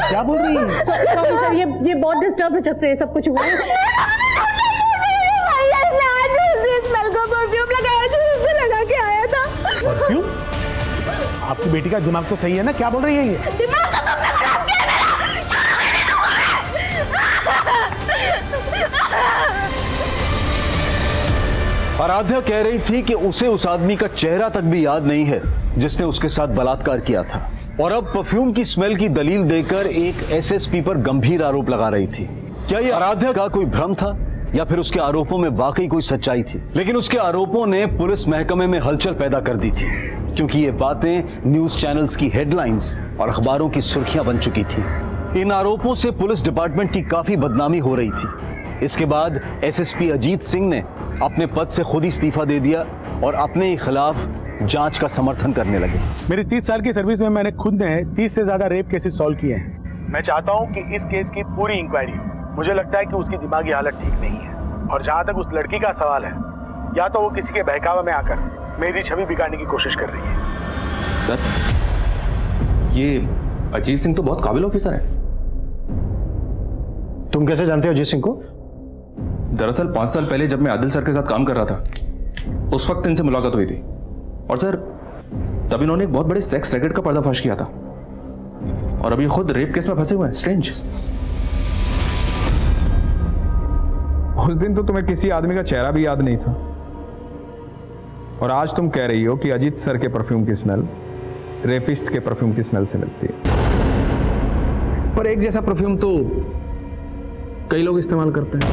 क्या बोल रही है? सॉरी सर, ये बहुत डिस्टर्ब है जब से ये सब कुछ हुआ है। परफ्यूम? आपकी बेटी का दिमाग तो सही है ना? क्या बोल रही है ये? दिमाग तो तुमने खराब किया मेरा। आराध्या कह रही थी कि उसे उस आदमी का चेहरा तक भी याद नहीं है जिसने उसके साथ बलात्कार किया था, और अब परफ्यूम की स्मेल की दलील देकर एक एसएसपी पर गंभीर आरोप लगा रही थी। क्या यह आराध्या का कोई भ्रम था या फिर उसके आरोपों में वाकई कोई सच्चाई थी? लेकिन उसके आरोपों ने पुलिस महकमे में हलचल पैदा कर दी थी, क्योंकि ये बातें न्यूज चैनल्स की हेडलाइंस और अखबारों की सुर्खियां बन चुकी थी। इन आरोपों से पुलिस डिपार्टमेंट की काफी बदनामी हो रही थी। इसके बाद एसएसपी अजीत सिंह ने अपने पद से खुद इस्तीफा दे दिया और अपने ही खिलाफ जांच का समर्थन करने लगे। मेरी 30 साल की सर्विस में मैंने खुद ने 30 से ज्यादा रेप केसेस सॉल्व किए हैं। मैं चाहता हूं कि इस केस की पूरी इंक्वायरी हो। मुझे लगता है कि उसकी दिमागी हालत ठीक नहीं है, और जहां तक उस लड़की का सवाल है, या तो वो किसी के बहकावे में आकर मेरी छवि बिगाड़ने की कोशिश कर रही है। सर, ये अजीत सिंह तो बहुत काबिल ऑफिसर है। तुम कैसे जानते हो अजीत सिंह को? दरअसल 5 साल पहले जब मैं आदिल सर के साथ काम कर रहा था, उस वक्त इनसे मुलाकात हुई थी, और सर तब इन्होंने एक बहुत बड़े सेक्स रैकेट का पर्दाफाश किया था, और अभी खुद रेप केस में फंसे हुए हैं। स्ट्रेंज। उस दिन तो तुम्हें किसी आदमी का चेहरा भी याद नहीं था, और आज तुम कह रही हो कि अजीत सर के परफ्यूम की स्मेल रेपिस्ट के परफ्यूम की स्मेल से मिलती है। पर एक जैसा परफ्यूम तो कई लोग इस्तेमाल करते हैं।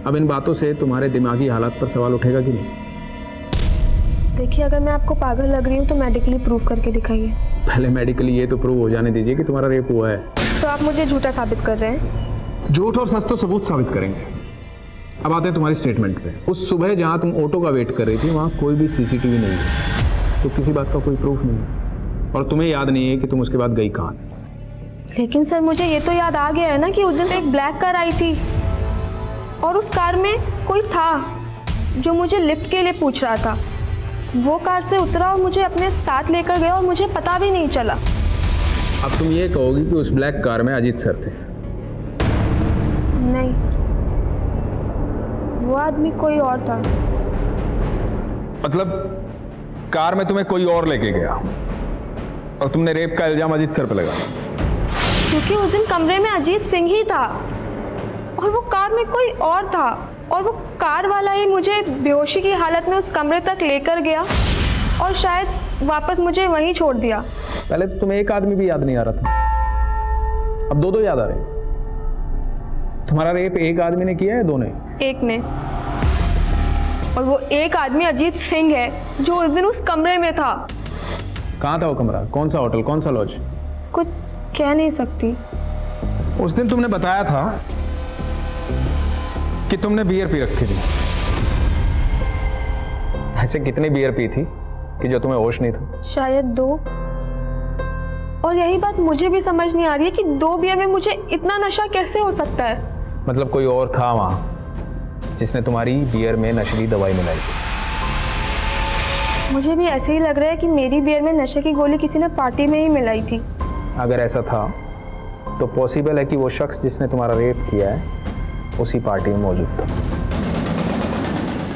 अब इन बातों से तुम्हारे दिमागी हालात पर सवाल उठेगा कि नहीं? देखिए, अगर मैं आपको पागल लग रही हूँ तो मेडिकली प्रूफ करके दिखाइए। पहले मेडिकली ये तो प्रूव हो जाने दीजिए कि तुम्हारा रेप हुआ है। तो आप मुझे झूठा साबित कर रहे हैं? झूठ और सच तो सबूत साबित करेंगे। अब आते हैं तुम्हारी स्टेटमेंट पे। उस सुबह जहां तुम ऑटो का वेट कर रही थी, वहां कोई भी सीसीटीवी नहीं है, तो किसी बात का कोई प्रूफ नहीं है, और तुम्हें याद नहीं है कि तुम उसके बाद गई कहां। लेकिन सर, मुझे ये तो याद आ गया है ना कि उस दिन एक ब्लैक कार आई थी, और उस कार में कोई था जो मुझे लिफ्ट के लिए पूछ रहा था। वो कार से उतरा और मुझे अपने साथ लेकर गया, और मुझे पता भी नहीं चला। अब तुम ये कहोगी कि उस ब्लैक कार में अजीत सर थे? नहीं, वो आदमी कोई और था। मतलब कार में तुम्हें कोई और लेके गया, और तुमने रेप का इल्जाम अजीत सर पे लगाया? क्योंकि उस दिन कमरे में अजीत सिंह ही था, और वो कार में कोई और था, और वो कार वाला ही मुझे बेहोशी की हालत में उस कमरे तक लेकर गया, और शायद वापस मुझे वहीं छोड़ दिया। पहले तो तुम्हें एक आदमी भी याद नहीं आ रहा था, अब दो याद आ रहे हैं। तुम्हारा रेप एक आदमी ने किया है, दो ने? एक ने, और वो एक आदमी अजीत सिंह है जो उस दिन उस कमरे में था। कहाँ था वो कमरा? कौन सा होटल, कौन सा लॉज? कुछ कह नहीं सकती। उस दिन तुमने बताया था कि तुमने बियर पी रखी थी। ऐसे कितनी बियर पी थी कि जो तुम्हें होश नहीं था? शायद 2। और यही बात मुझे भी समझ नहीं आ रही है कि 2 बियर में मुझे इतना नशा कैसे हो सकता है। मतलब कोई और था वहां जिसने तुम्हारी बियर में नशीली दवाई मिलाई थी? मुझे भी ऐसे ही लग रहा है कि मेरी बियर में नशे की गोली किसी ने पार्टी में ही मिलाई थी। अगर ऐसा था तो पॉसिबल है कि वो शख्स जिसने तुम्हारा रेप किया है उसी पार्टी में मौजूद था।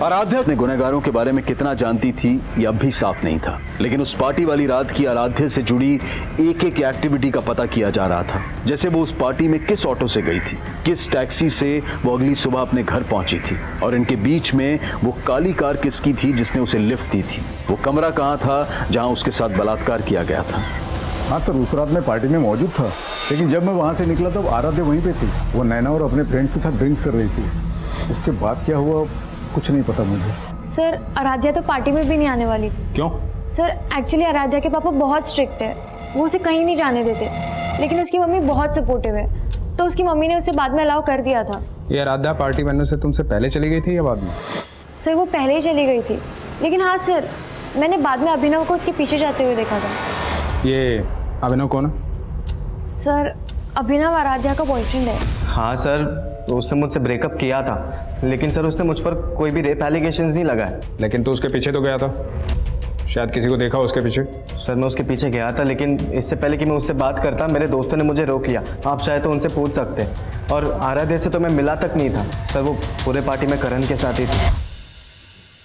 आराध्या अपने गुनहगारों के बारे में कितना जानती थी ये अब भी साफ नहीं था, लेकिन उस पार्टी वाली रात की आराध्या से जुड़ी एक एक एक्टिविटी का पता किया जा रहा था। जैसे वो उस पार्टी में किस ऑटो से गई थी, किस टैक्सी से वो अगली सुबह अपने घर पहुंची थी, और इनके बीच में वो काली कार किसकी थी जिसने उसे लिफ्ट दी थी, वो कमरा कहाँ था जहाँ उसके साथ बलात्कार किया गया था। हाँ सर, उस रात मैं पार्टी में मौजूद था, लेकिन जब मैं वहाँ से निकला तब आराध्या वहीं पे थी। वो नैना और अपने फ्रेंड्स के साथ ड्रिंक्स कर रही थी। उसके बाद क्या हुआ कुछ नहीं पता मुझे। सर आराध्या तो पार्टी में भी नहीं आने वाली थी। क्यों? सर एक्चुअली आराध्या के पापा बहुत स्ट्रिक्ट है, वो उसे कहीं नहीं जाने देते, लेकिन उसकी मम्मी बहुत सपोर्टिव है, तो उसकी मम्मी ने उसे बाद में अलाउ कर दिया था। ये आराध्या पार्टी बनने से तुमसे पहले चली गई थी या बाद में? सर वो पहले ही चली गई थी, लेकिन हाँ सर मैंने बाद में अभिनव को उसके पीछे जाते हुए देखा था। ये अभिनव कौन है? सर अभिनव आराध्या का बॉयफ्रेंड है। हाँ सर, तो उसने मुझसे ब्रेकअप किया था, लेकिन सर उसने मुझ पर कोई भी रेप एलिगेशंस नहीं लगाए। लेकिन तू उसके पीछे तो गया था, शायद किसी को देखा उसके पीछे। सर मैं उसके पीछे गया था, लेकिन इससे पहले कि मैं उससे बात करता मेरे दोस्तों ने मुझे रोक लिया। आप चाहे तो उनसे पूछ सकते। और आराध्या से तो मैं मिला तक नहीं था सर, वो पूरे पार्टी में करण के साथ ही थी।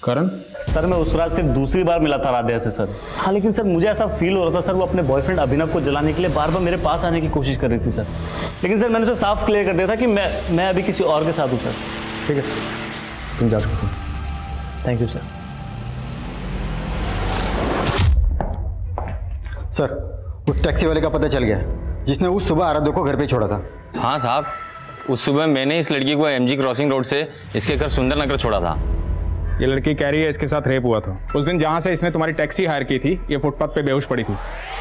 करण? सर मैं उस रात सिर्फ दूसरी बार मिला था आराध्या से सर। हाँ लेकिन सर मुझे ऐसा फील हो रहा था सर वो अपने बॉयफ्रेंड अभिनव को जलाने के लिए बार बार मेरे पास आने की कोशिश कर रही थी सर। लेकिन सर मैंने उसे साफ क्लियर कर दिया था कि मैं अभी किसी और के साथ हूँ सर। ठीक है, तुम जा सकते हो। Thank you sir. सर उस टैक्सी वाले का पता चल गया जिसने उस सुबह आराध्या को घर पे छोड़ा था। हाँ साहब, उस सुबह मैंने इस लड़की को एमजी क्रॉसिंग रोड से इसके घर सुंदर नगर छोड़ा था। ये लड़की कह रही है इसके साथ रेप हुआ था। उस दिन जहाँ से इसने तुम्हारी टैक्सी हायर की थी ये फुटपाथ पे बेहोश पड़ी थी,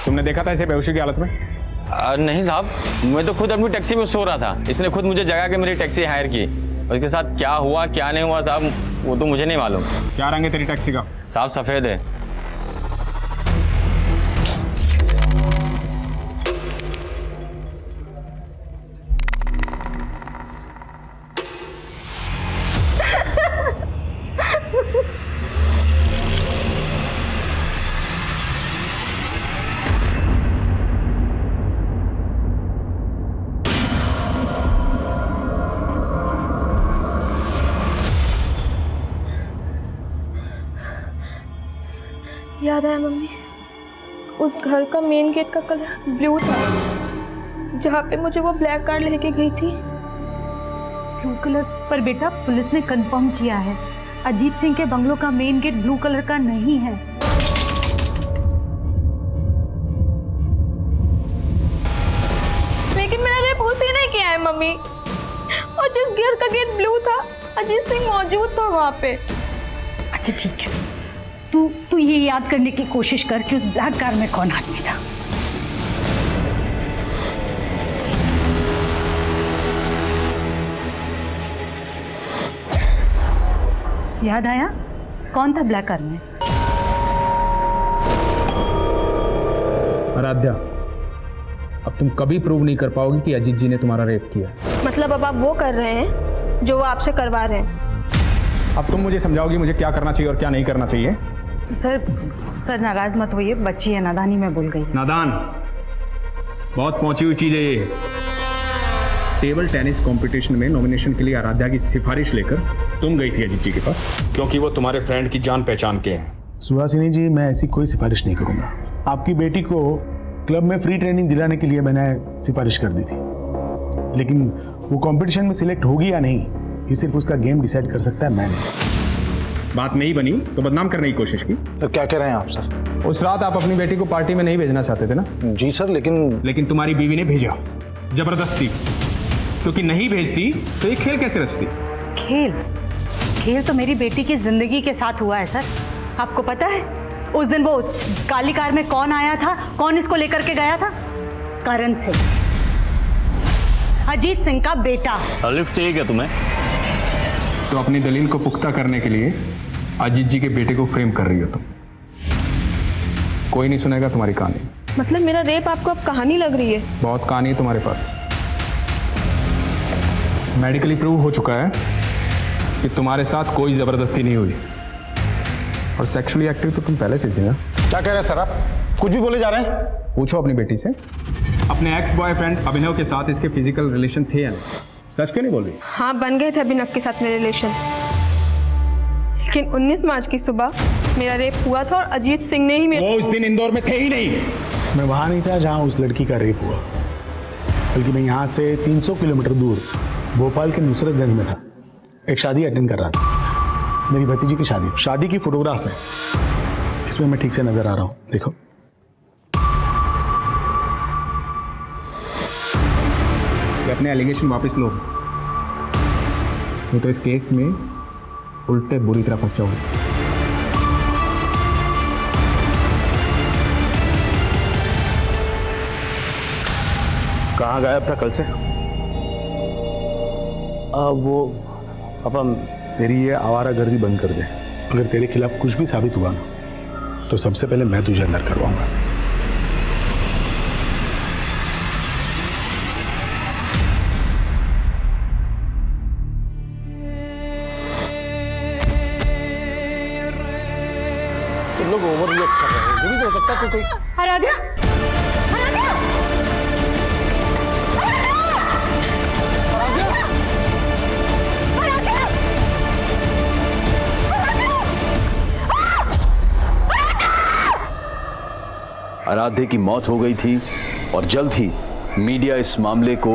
तुमने देखा था इसे बेहोशी की हालत में? नहीं साहब, मैं तो खुद अपनी टैक्सी में सो रहा था, इसने खुद मुझे जगा के मेरी टैक्सी हायर की। उसके साथ क्या हुआ क्या नहीं हुआ साहब वो तो मुझे नहीं मालूम। क्या रंग है तेरी टैक्सी का? साहब सफ़ेद है। याद आया मम्मी, उस घर का मेन गेट का कलर ब्लू था जहाँ पे मुझे वो ब्लैक कार लेके गई थी। Blue colour? पर बेटा पुलिस ने कंफर्म किया है अजीत सिंह के बंगलों का मेन गेट ब्लू कलर का नहीं है। लेकिन मैंने रेप उसी ने किया है मम्मी, और जिस घर का गेट ब्लू था अजीत सिंह मौजूद था वहाँ पे। अच्छा ठीक है, तू ये याद करने की कोशिश कर कि उस ब्लैक कार में कौन आदमी था। याद आया कौन था ब्लैक कार में? आराध्या, अब तुम कभी प्रूव नहीं कर पाओगी कि अजीत जी ने तुम्हारा रेप किया। मतलब अब आप वो कर रहे हैं जो वो आपसे करवा रहे हैं। अब तुम मुझे समझाओगी मुझे क्या करना चाहिए और क्या नहीं करना चाहिए? सर नाराज मत होइए, बच्ची है, नादानी में बोल गई। नादान? बहुत पहुंची हुई चीज है ये। टेबल टेनिस कंपटीशन में नॉमिनेशन के लिए आराध्या की सिफारिश लेकर तुम गई थी अजीत जी के पास, क्योंकि वो तुम्हारे फ्रेंड की जान पहचान के हैं। सुहासिनी जी, मैं ऐसी कोई सिफारिश नहीं करूंगा। आपकी बेटी को क्लब में फ्री ट्रेनिंग दिलाने के लिए मैंने सिफारिश कर दी थी, लेकिन वो कंपटीशन में सिलेक्ट होगी या नहीं ये सिर्फ उसका गेम डिसाइड कर सकता है, मैं नहीं। बात नहीं बनी तो बदनाम करने की कोशिश की। तो क्या कह रहे हैं आप सर? उस रात आप अपनी बेटी को पार्टी में नहीं भेजना चाहते थे ना? जी सर, लेकिन तुम्हारी बीवी ने भेजा जबरदस्ती, क्योंकि नहीं भेजती तो ये खेल कैसे रचती? खेल तो मेरी बेटी की जिंदगी के साथ हुआ है सर। आपको पता है उस दिन वो काली कार में कौन आया था, कौन इसको लेकर के गया था? करण सिंह, अजीत सिंह का बेटा। लिफ्ट चाहिए क्या तुम्हें? तो अपनी दलील को पुख्ता करने के लिए अजीत जी के बेटे को फ्रेम कर रही हो तुम। कोई नहीं सुनेगा तुम्हारी कहानी। मतलब मेरा रेप आपको अब कहानी लग रही है? बहुत कहानी है तुम्हारे पास। मेडिकली प्रूव हो चुका है कि तुम्हारे साथ कोई जबरदस्ती नहीं हुई, और सेक्सुअली एक्टिव तो तुम पहले से थी ना। क्या कह रहे हैं सर आप? कुछ भी बोले जा रहे हैं? पूछो अपनी बेटी से, अपने एक्स बॉयफ्रेंड अभिनव के साथ इसके फिजिकल रिलेशन थे या नहीं? सच क्यों नहीं बोल रही? हाँ बन गए थे अभिनव के साथ मेरे रिलेशन, लेकिन 19 मार्च की सुबह मेरा रेप हुआ था और अजीत सिंह ने ही वो उस दिन इंदौर में थे ही नहीं। मैं वहां नहीं था जहां उस लड़की का रेप हुआ, बल्कि मैं यहाँ से 300 किलोमीटर दूर भोपाल के नुसरतगंज में था। एक शादी अटेंड कर रहा था, मेरी भतीजी की शादी की फोटोग्राफ है इसमें, मैं ठीक से नजर आ रहा हूँ, देखो। अपने एलिगेशन वापस लो, तो इस केस में उल्टे बुरी तरह फंस जाओगे। कहाँ गायब था कल से? वो अपन तेरी ये आवारागर्दी बंद कर दे। अगर तेरे खिलाफ कुछ भी साबित हुआ ना, तो सबसे पहले मैं तुझे अंदर करवाऊंगा। तुम लोग ओवररिएक्ट कर रहे हो। ये भी तो हो सकता है कि कोई आराध्या, आराध्या, आराध्या की मौत हो गई थी और जल्द ही मीडिया इस मामले को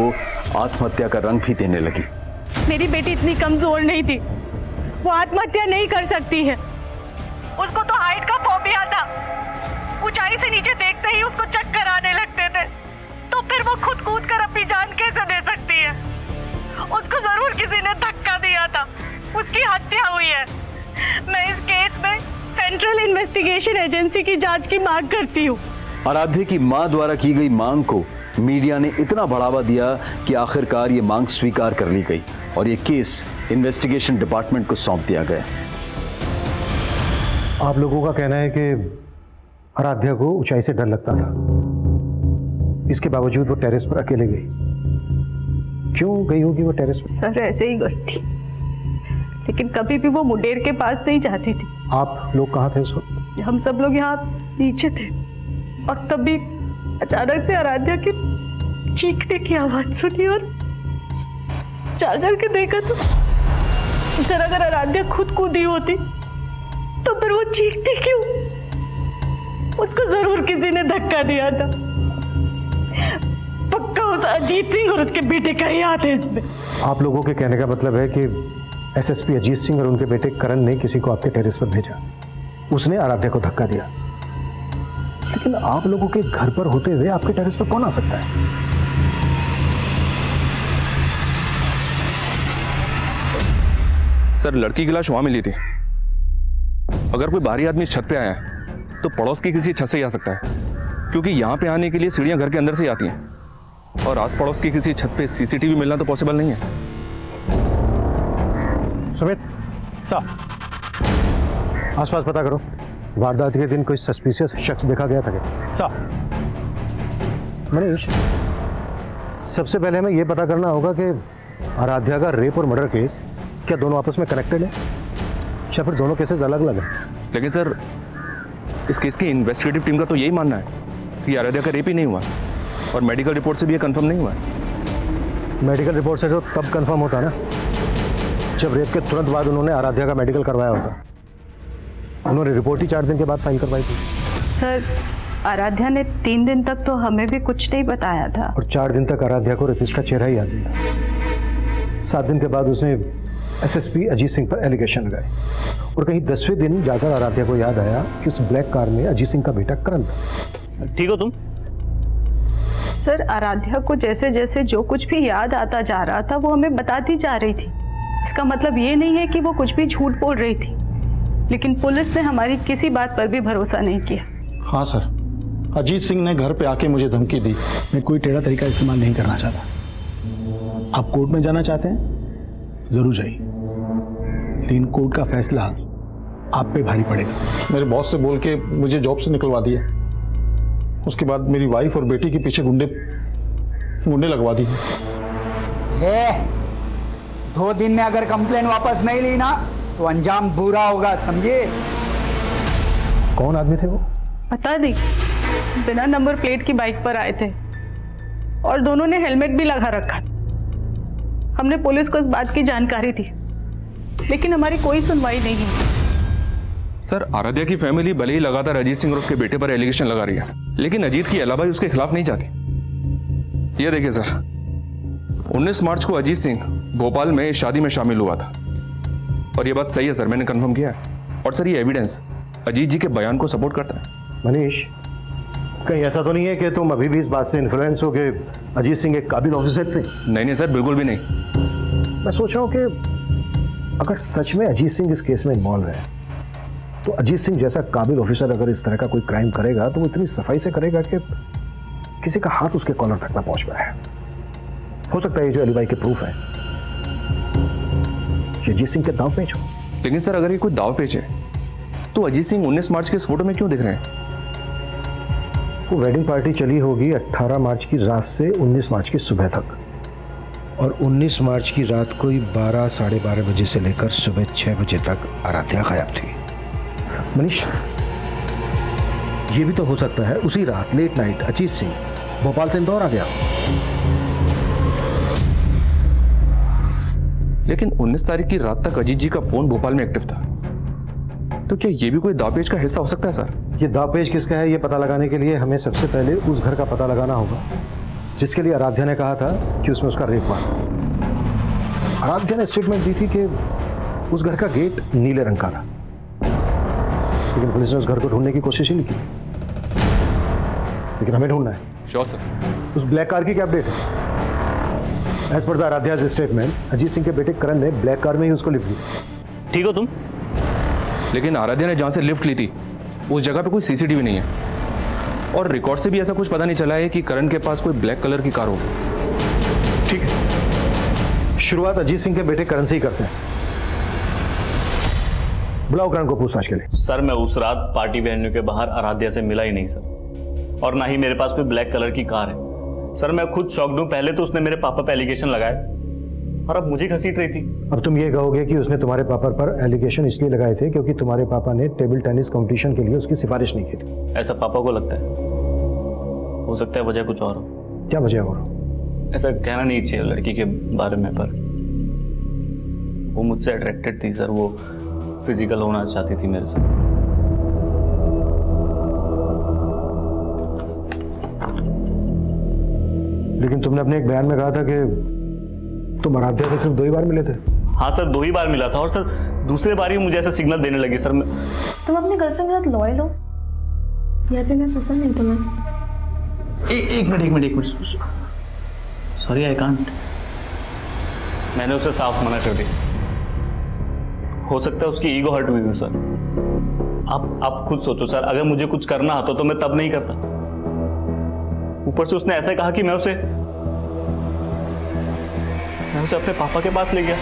आत्महत्या का रंग भी देने लगी। मेरी बेटी इतनी कमजोर नहीं थी, वो आत्महत्या नहीं कर सकती है। उसको तो हाइट का फोबिया था, ऊंचाई से नीचे देखते ही उसको चक्कर आने लगते थे, तो फिर वो खुद कूद कर अपनी जान कैसे दे सकती है? उसको जरूर किसी ने धक्का दिया था, उसकी हत्या हुई है। मैं इस केस में सेंट्रल इन्वेस्टिगेशन एजेंसी की जांच की मांग करती हूँ। आराध्या की मां द्वारा की गई मांग को मीडिया ने इतना बढ़ावा दिया कि आखिरकार ये मांग स्वीकार कर ली गई और ये केस इन्वेस्टिगेशन डिपार्टमेंट को सौंप दिया गया। आप लोगों का कहना है कि आराध्या को ऊंचाई से डर लगता था, इसके बावजूद वो टेरेस पर अकेले गई। क्यों गई होगी वो टेरेस पर? सर ऐसे ही गई थी, लेकिन कभी भी वो मुंडेर के पास नहीं जाती थी। आप लोग कहाँ थे उस वक्त? हम सब लोग यहाँ नीचे थे और तभी अचानक से आराध्या की चीखने की आवाज सुनी और जाकर के देखा तो सर अगर आराध्या खुद कूदी होती तो फिर वो चीखती क्यों? उसको जरूर किसी ने धक्का दिया था। पक्का उस अजीत सिंह और उसके बेटे का ही हाथ है इसमें। आप लोगों के कहने का मतलब है कि एसएसपी अजीत सिंह और उनके बेटे करण ने किसी को आपके टेरेस पर भेजा, उसने आराध्या को धक्का दिया। लेकिन आप लोगों के घर पर होते हुए आपके टेरेस पर कौन आ सकता है? सर लड़की की लाश वहां मिली थी। अगर कोई बाहरी आदमी इस छत पे आया है तो पड़ोस की किसी छत से ही आ सकता है, क्योंकि यहाँ पे आने के लिए सीढ़ियां घर के अंदर से ही आती हैं और आस पड़ोस की किसी छत पे सीसीटीवी मिलना तो पॉसिबल नहीं है। सुमित साहब, आसपास पता करो, वारदात के दिन कोई सस्पिशियस शख्स देखा गया था क्या? साहब, मनीष, सबसे पहले हमें यह पता करना होगा कि आराध्या का रेप और मर्डर केस क्या दोनों आपस में कनेक्टेड है या फिर दोनों केसेस अलग अलग हैं? लेकिन सर इस केस की इन्वेस्टिगेटिव टीम का तो यही मानना है कि आराध्या का रेप ही नहीं हुआ और मेडिकल रिपोर्ट से भी ये कंफर्म नहीं हुआ है। मेडिकल रिपोर्ट से जो तब कंफर्म होता ना जब रेप के तुरंत बाद उन्होंने आराध्या का मेडिकल करवाया होता। उन्होंने रिपोर्ट ही 4 दिन के बाद फाइल करवाई थी। सर आराध्या ने 3 दिन तक तो हमें भी कुछ नहीं बताया था और 4 दिन तक आराध्या को रेपिस्ट का चेहरा ही याद नहीं था। 7 दिन के बाद उसने एसएसपी अजीत सिंह पर एलिगेशन लगाए और कहीं 10वें दिन जाकर आराध्या को याद आया कि उस ब्लैक कार में अजीत सिंह का बेटा करण था। ठीक हो तुम? सर आराध्या को जैसे जैसे जो कुछ भी याद आता जा रहा था वो हमें बताती जा रही थी। इसका मतलब ये नहीं है कि वो कुछ भी झूठ बोल रही थी, लेकिन पुलिस ने हमारी किसी बात पर भी भरोसा नहीं किया। हाँ सर, अजीत सिंह ने घर पे आके मुझे धमकी दी। मैं कोई टेढ़ा तरीका इस्तेमाल नहीं करना चाहता। आप कोर्ट में जाना चाहते हैं जरूर जाइए, लेकिन कोर्ट का फैसला आप पे भारी पड़ेगा। मेरे बॉस से बोल के मुझे जॉब से निकलवा दिया, उसके बाद मेरी वाइफ और बेटी के पीछे गुंडे लगवा दिए। 2 दिन में अगर कंप्लेन वापस नहीं ली ना तो अंजाम बुरा होगा, समझे? कौन आदमी थे वो? पता नहीं, बिना नंबर प्लेट की बाइक पर आए थे और दोनों ने हेलमेट भी लगा रखा था। हमने पुलिस को इस बात की जानकारी दी, लेकिन हमारी कोई सुनवाई नहीं हुई। सर आराध्या की फैमिली भले ही लगातार अजीत सिंह और उसके बेटे पर एलिगेशन लगा रही है, लेकिन अजीत की अलाबाई उसके खिलाफ नहीं जाती। ये देखिए सर, 19 मार्च को अजीत सिंह भोपाल में शादी में शामिल हुआ था, और ये बात सही है सर, मैंने कंफर्म किया है। और सर ये एविडेंस अजीत जी के बयान को सपोर्ट करता है। मनीष, कहीं ऐसा तो नहीं है कि तुम अभी भी इस बात से इन्फ्लुएंस हो कि अजीत सिंह एक काबिल ऑफिसर थे? नहीं सर, बिल्कुल भी नहीं। मैं सोच रहा हूँ कि अगर सच में अजीत सिंह इस केस में इन्वॉल्व है, तो अजीत सिंह जैसा काबिल ऑफिसर अगर इस तरह का कोई क्राइम करेगा तो वो इतनी सफाई से करेगा कि किसी का हाथ उसके कॉलर तक ना पहुंच पाए। हो सकता है ये जो अलीबाई के प्रूफ है ये अजीत सिंह के दांव पेच हो। लेकिन सर अगर ये कोई दाव पेच है तो अजीत सिंह 19 मार्च के इस फोटो में क्यों दिख रहे हैं? वो वेडिंग पार्टी चली होगी 18 मार्च की रात से 19 मार्च की सुबह तक, और 19 मार्च की रात को ही 12 साढ़े 12 बजे से लेकर सुबह 6 बजे तक आराध्या गायब थी। मनीष, ये भी तो हो सकता है उसी रात लेट नाइट अजीत सिंह भोपाल से इंदौर आ गया। लेकिन 19 तारीख की रात तक अजीत जी का फोन भोपाल में एक्टिव था, तो क्या ये भी कोई दावपेच का हिस्सा हो सकता है सर? ये दावपेच किसका है ये पता लगाने के लिए हमें सबसे पहले उस घर का पता लगाना होगा जिसके लिए आराध्या ने कहा था कि उसमें उसका रेप हुआ। आराध्या ने स्टेटमेंट दी थी कि उस घर का गेट नीले रंग का था, लेकिन पुलिस ने उस घर को ढूंढने की कोशिश ही नहीं की। लेकिन हमें ढूंढना है। Sure sir. उस ब्लैक कार की क्या अपडेट है? As per the Aradhya's statement Ajit Singh के बेटे करण ने ब्लैक कार में ही उसको लिफ्ट दी। ठीक हो तुम? लेकिन आराध्या ने जहां से लिफ्ट ली थी उस जगह पे कोई सीसीटीवी नहीं है, और रिकॉर्ड से भी ऐसा कुछ पता नहीं चला है कि करण के पास कोई ब्लैक कलर की कार हो। ठीक है, शुरुआत अजीत सिंह के बेटे करण से ही करते हैं। बुलाओ करण को पूछताछ के लिए। सर मैं उस रात पार्टी वेन्यू के बाहर आराध्या से मिला ही नहीं सर, और ना ही मेरे पास कोई ब्लैक कलर की कार है। सर मैं खुद शॉक्ड हूं, पहले तो उसने मेरे पापा पे एलिगेशन लगाए और अब मुझे घसीट रही थी। अब तुम ये कहोगे कि उसने तुम्हारे पापा पर एलिगेशन इसलिए लगाए थे क्योंकि तुम्हारे पापा ने टेबल टेनिस कंपटीशन के लिए उसकी सिफारिश नहीं की थी। ऐसा पापा को लगता है, हो सकता है वजह कुछ और हो। क्या वजह हो? ऐसा कहना नहीं चाहिए लड़की के बारे में, पर वो मुझसे अट्रैक्टेड थी सर, वो फिजिकल होना चाहती थी मेरे साथ। लेकिन तुमने अपने एक बयान में कहा था कि तुम आराध्या से सिर्फ 2 ही बार मिले थे। हाँ सर 2 ही बार मिला था, और सर दूसरे बार ही मुझे ऐसा सिग्नल देने लगी सर। तुम अपनी गर्लफ्रेंड के साथ लॉयल हो या फिर मैं पसंद नहीं तुम्हें? एक मिनट सॉरी आई कांट। मैंने उसे साफ मना कर दिया। हो सकता है उसकी ईगो हर्ट हुई हो सर। आप खुद सोचो सर, अगर मुझे कुछ करना आता तो मैं तब नहीं करता। ऊपर से उसने ऐसे कहा कि मैं उसे अपने पापा के पास ले गया।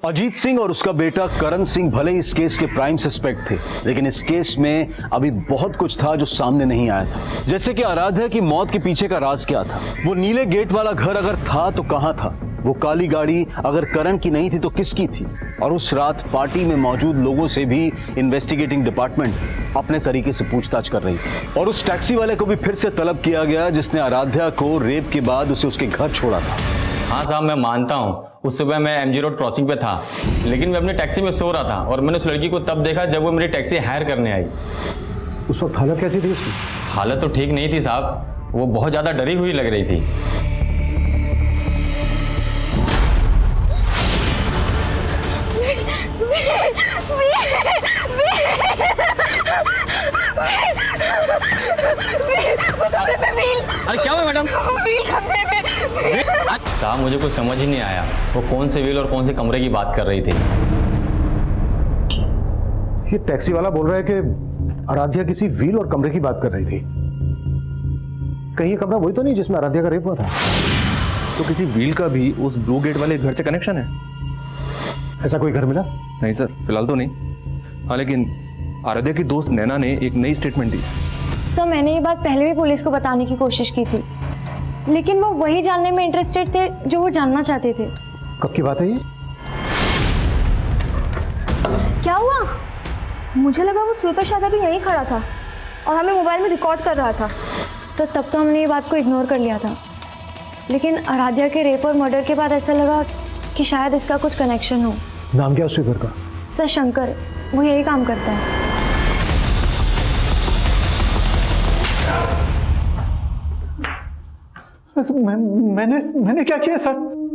अजीत सिंह और उसका बेटा करण सिंह भले ही इस केस के प्राइम सस्पेक्ट थे, लेकिन इस केस में अभी बहुत कुछ था जो सामने नहीं आया था। जैसे कि आराध्या की मौत के पीछे का राज क्या था, वो नीले गेट वाला घर अगर था तो कहां था, वो काली गाड़ी अगर करण की नहीं थी तो किसकी थी, और उस रात पार्टी में मौजूद लोगों से भी इन्वेस्टिगेटिंग डिपार्टमेंट अपने तरीके से पूछताछ कर रही थी। और उस टैक्सी वाले को भी फिर से तलब किया गया जिसने आराध्या को रेप के बाद उसे उसके घर छोड़ा था। हाँ साहब मैं मानता हूँ, उस सुबह मैं MG रोड क्रॉसिंग पे था, लेकिन मैं अपनी टैक्सी में सो रहा था और मैंने उस लड़की को तब देखा जब वो मेरी टैक्सी हायर करने आई। उस वक्त हालत कैसी थी उसकी? हालत तो ठीक नहीं थी साहब, वो बहुत ज़्यादा डरी हुई लग रही थी। अरे क्या हुआ मैडम? साहब मुझे कुछ समझ ही नहीं आया, वो कौन से व्हील और कौन से कमरे की बात कर रही थी। ये टैक्सी वाला बोल रहा है कि आराध्या किसी व्हील और कमरे की बात कर रही थी। कहीं ये कमरा वही तो नहीं जिसमें आराध्या का रेप हुआ था? तो किसी व्हील का भी उस ब्लू गेट वाले घर से कनेक्शन है? ऐसा कोई घर मिला? नहीं सर, फिलहाल तो नहीं। हाँ लेकिन आराध्या की दोस्त नैना ने एक नई स्टेटमेंट दी। सर मैंने ये बात पहले भी पुलिस को बताने की कोशिश की थी, लेकिन वो वही जानने में इंटरेस्टेड थे जो वो जानना चाहते थे। कब की बात है ये? क्या हुआ? मुझे लगा वो सुपर शादा भी यहीं खड़ा था और हमें मोबाइल में रिकॉर्ड कर रहा था। सर तब तो हमने ये बात को इग्नोर कर लिया था, लेकिन आराध्या के रेप और मर्डर के बाद ऐसा लगा कि शायद इसका कुछ कनेक्शन हो। नाम क्या उसके घर का? सर शंकर, वो यही काम करता है। मैंने क्या किया सर?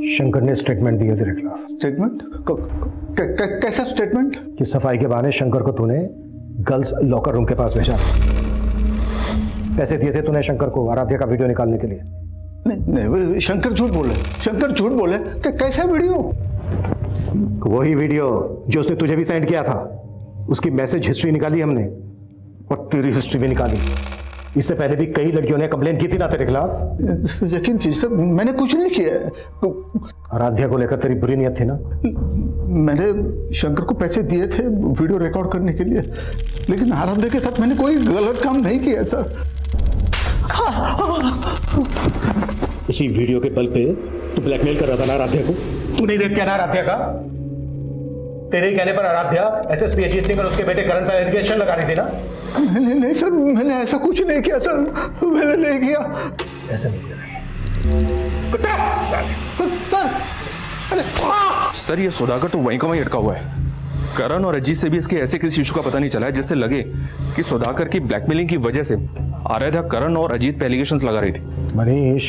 शंकर ने स्टेटमेंट दिया तेरे खिलाफ। स्टेटमेंट? कैसा स्टेटमेंट? कि सफाई के बहाने शंकर को तूने गर्ल्स लॉकर रूम के पास भेजा। पैसे दिए थे तूने शंकर को आराध्या का वीडियो निकालने के लिए। नहीं, शंकर झूठ बोले। शंकर झूठ बोले। कैसा वीडियो? वही वीडियो जो उसने तुझे भी सेंड किया था। उसकी मैसेज हिस्ट्री निकाली हमने और तेरी हिस्ट्री भी निकाली। इससे पहले भी कई लड़कियों ने कंप्लेन की थी ना तेरे खिलाफ। यकीन कीजिए सर, मैंने कुछ नहीं किया। आराध्या को लेकर तेरी बुरी नियत थी ना? मैंने शंकर को पैसे दिए थे वीडियो रिकॉर्ड करने के लिए, लेकिन आराध्या के साथ मैंने कोई गलत काम नहीं किया सर। इसी वीडियो के बल पे तू ब्लैकमेल कर रहा था ना आराध्या को? तू नहीं रेप किया ना आराध्या का? तेरे ही कहने पर आराध्या एसएसपी अजीत सिंह और उसके बेटे करण पर एलिगेशन लगा रही थी ना? नहीं सर, मैंने ऐसा कुछ नहीं किया सर। मैंने नहीं किया। ऐसा नहीं किया सर ये सुधाकर तो वहीं का वहीं अटका हुआ है। करण और अजीत से भी इसके ऐसे किसी इशू का पता नहीं चला है जिससे लगे कि सुधाकर की ब्लैकमेलिंग की वजह से आराध्या करण और अजीत पे एलिगेशंस लगा रही थी। मनीष,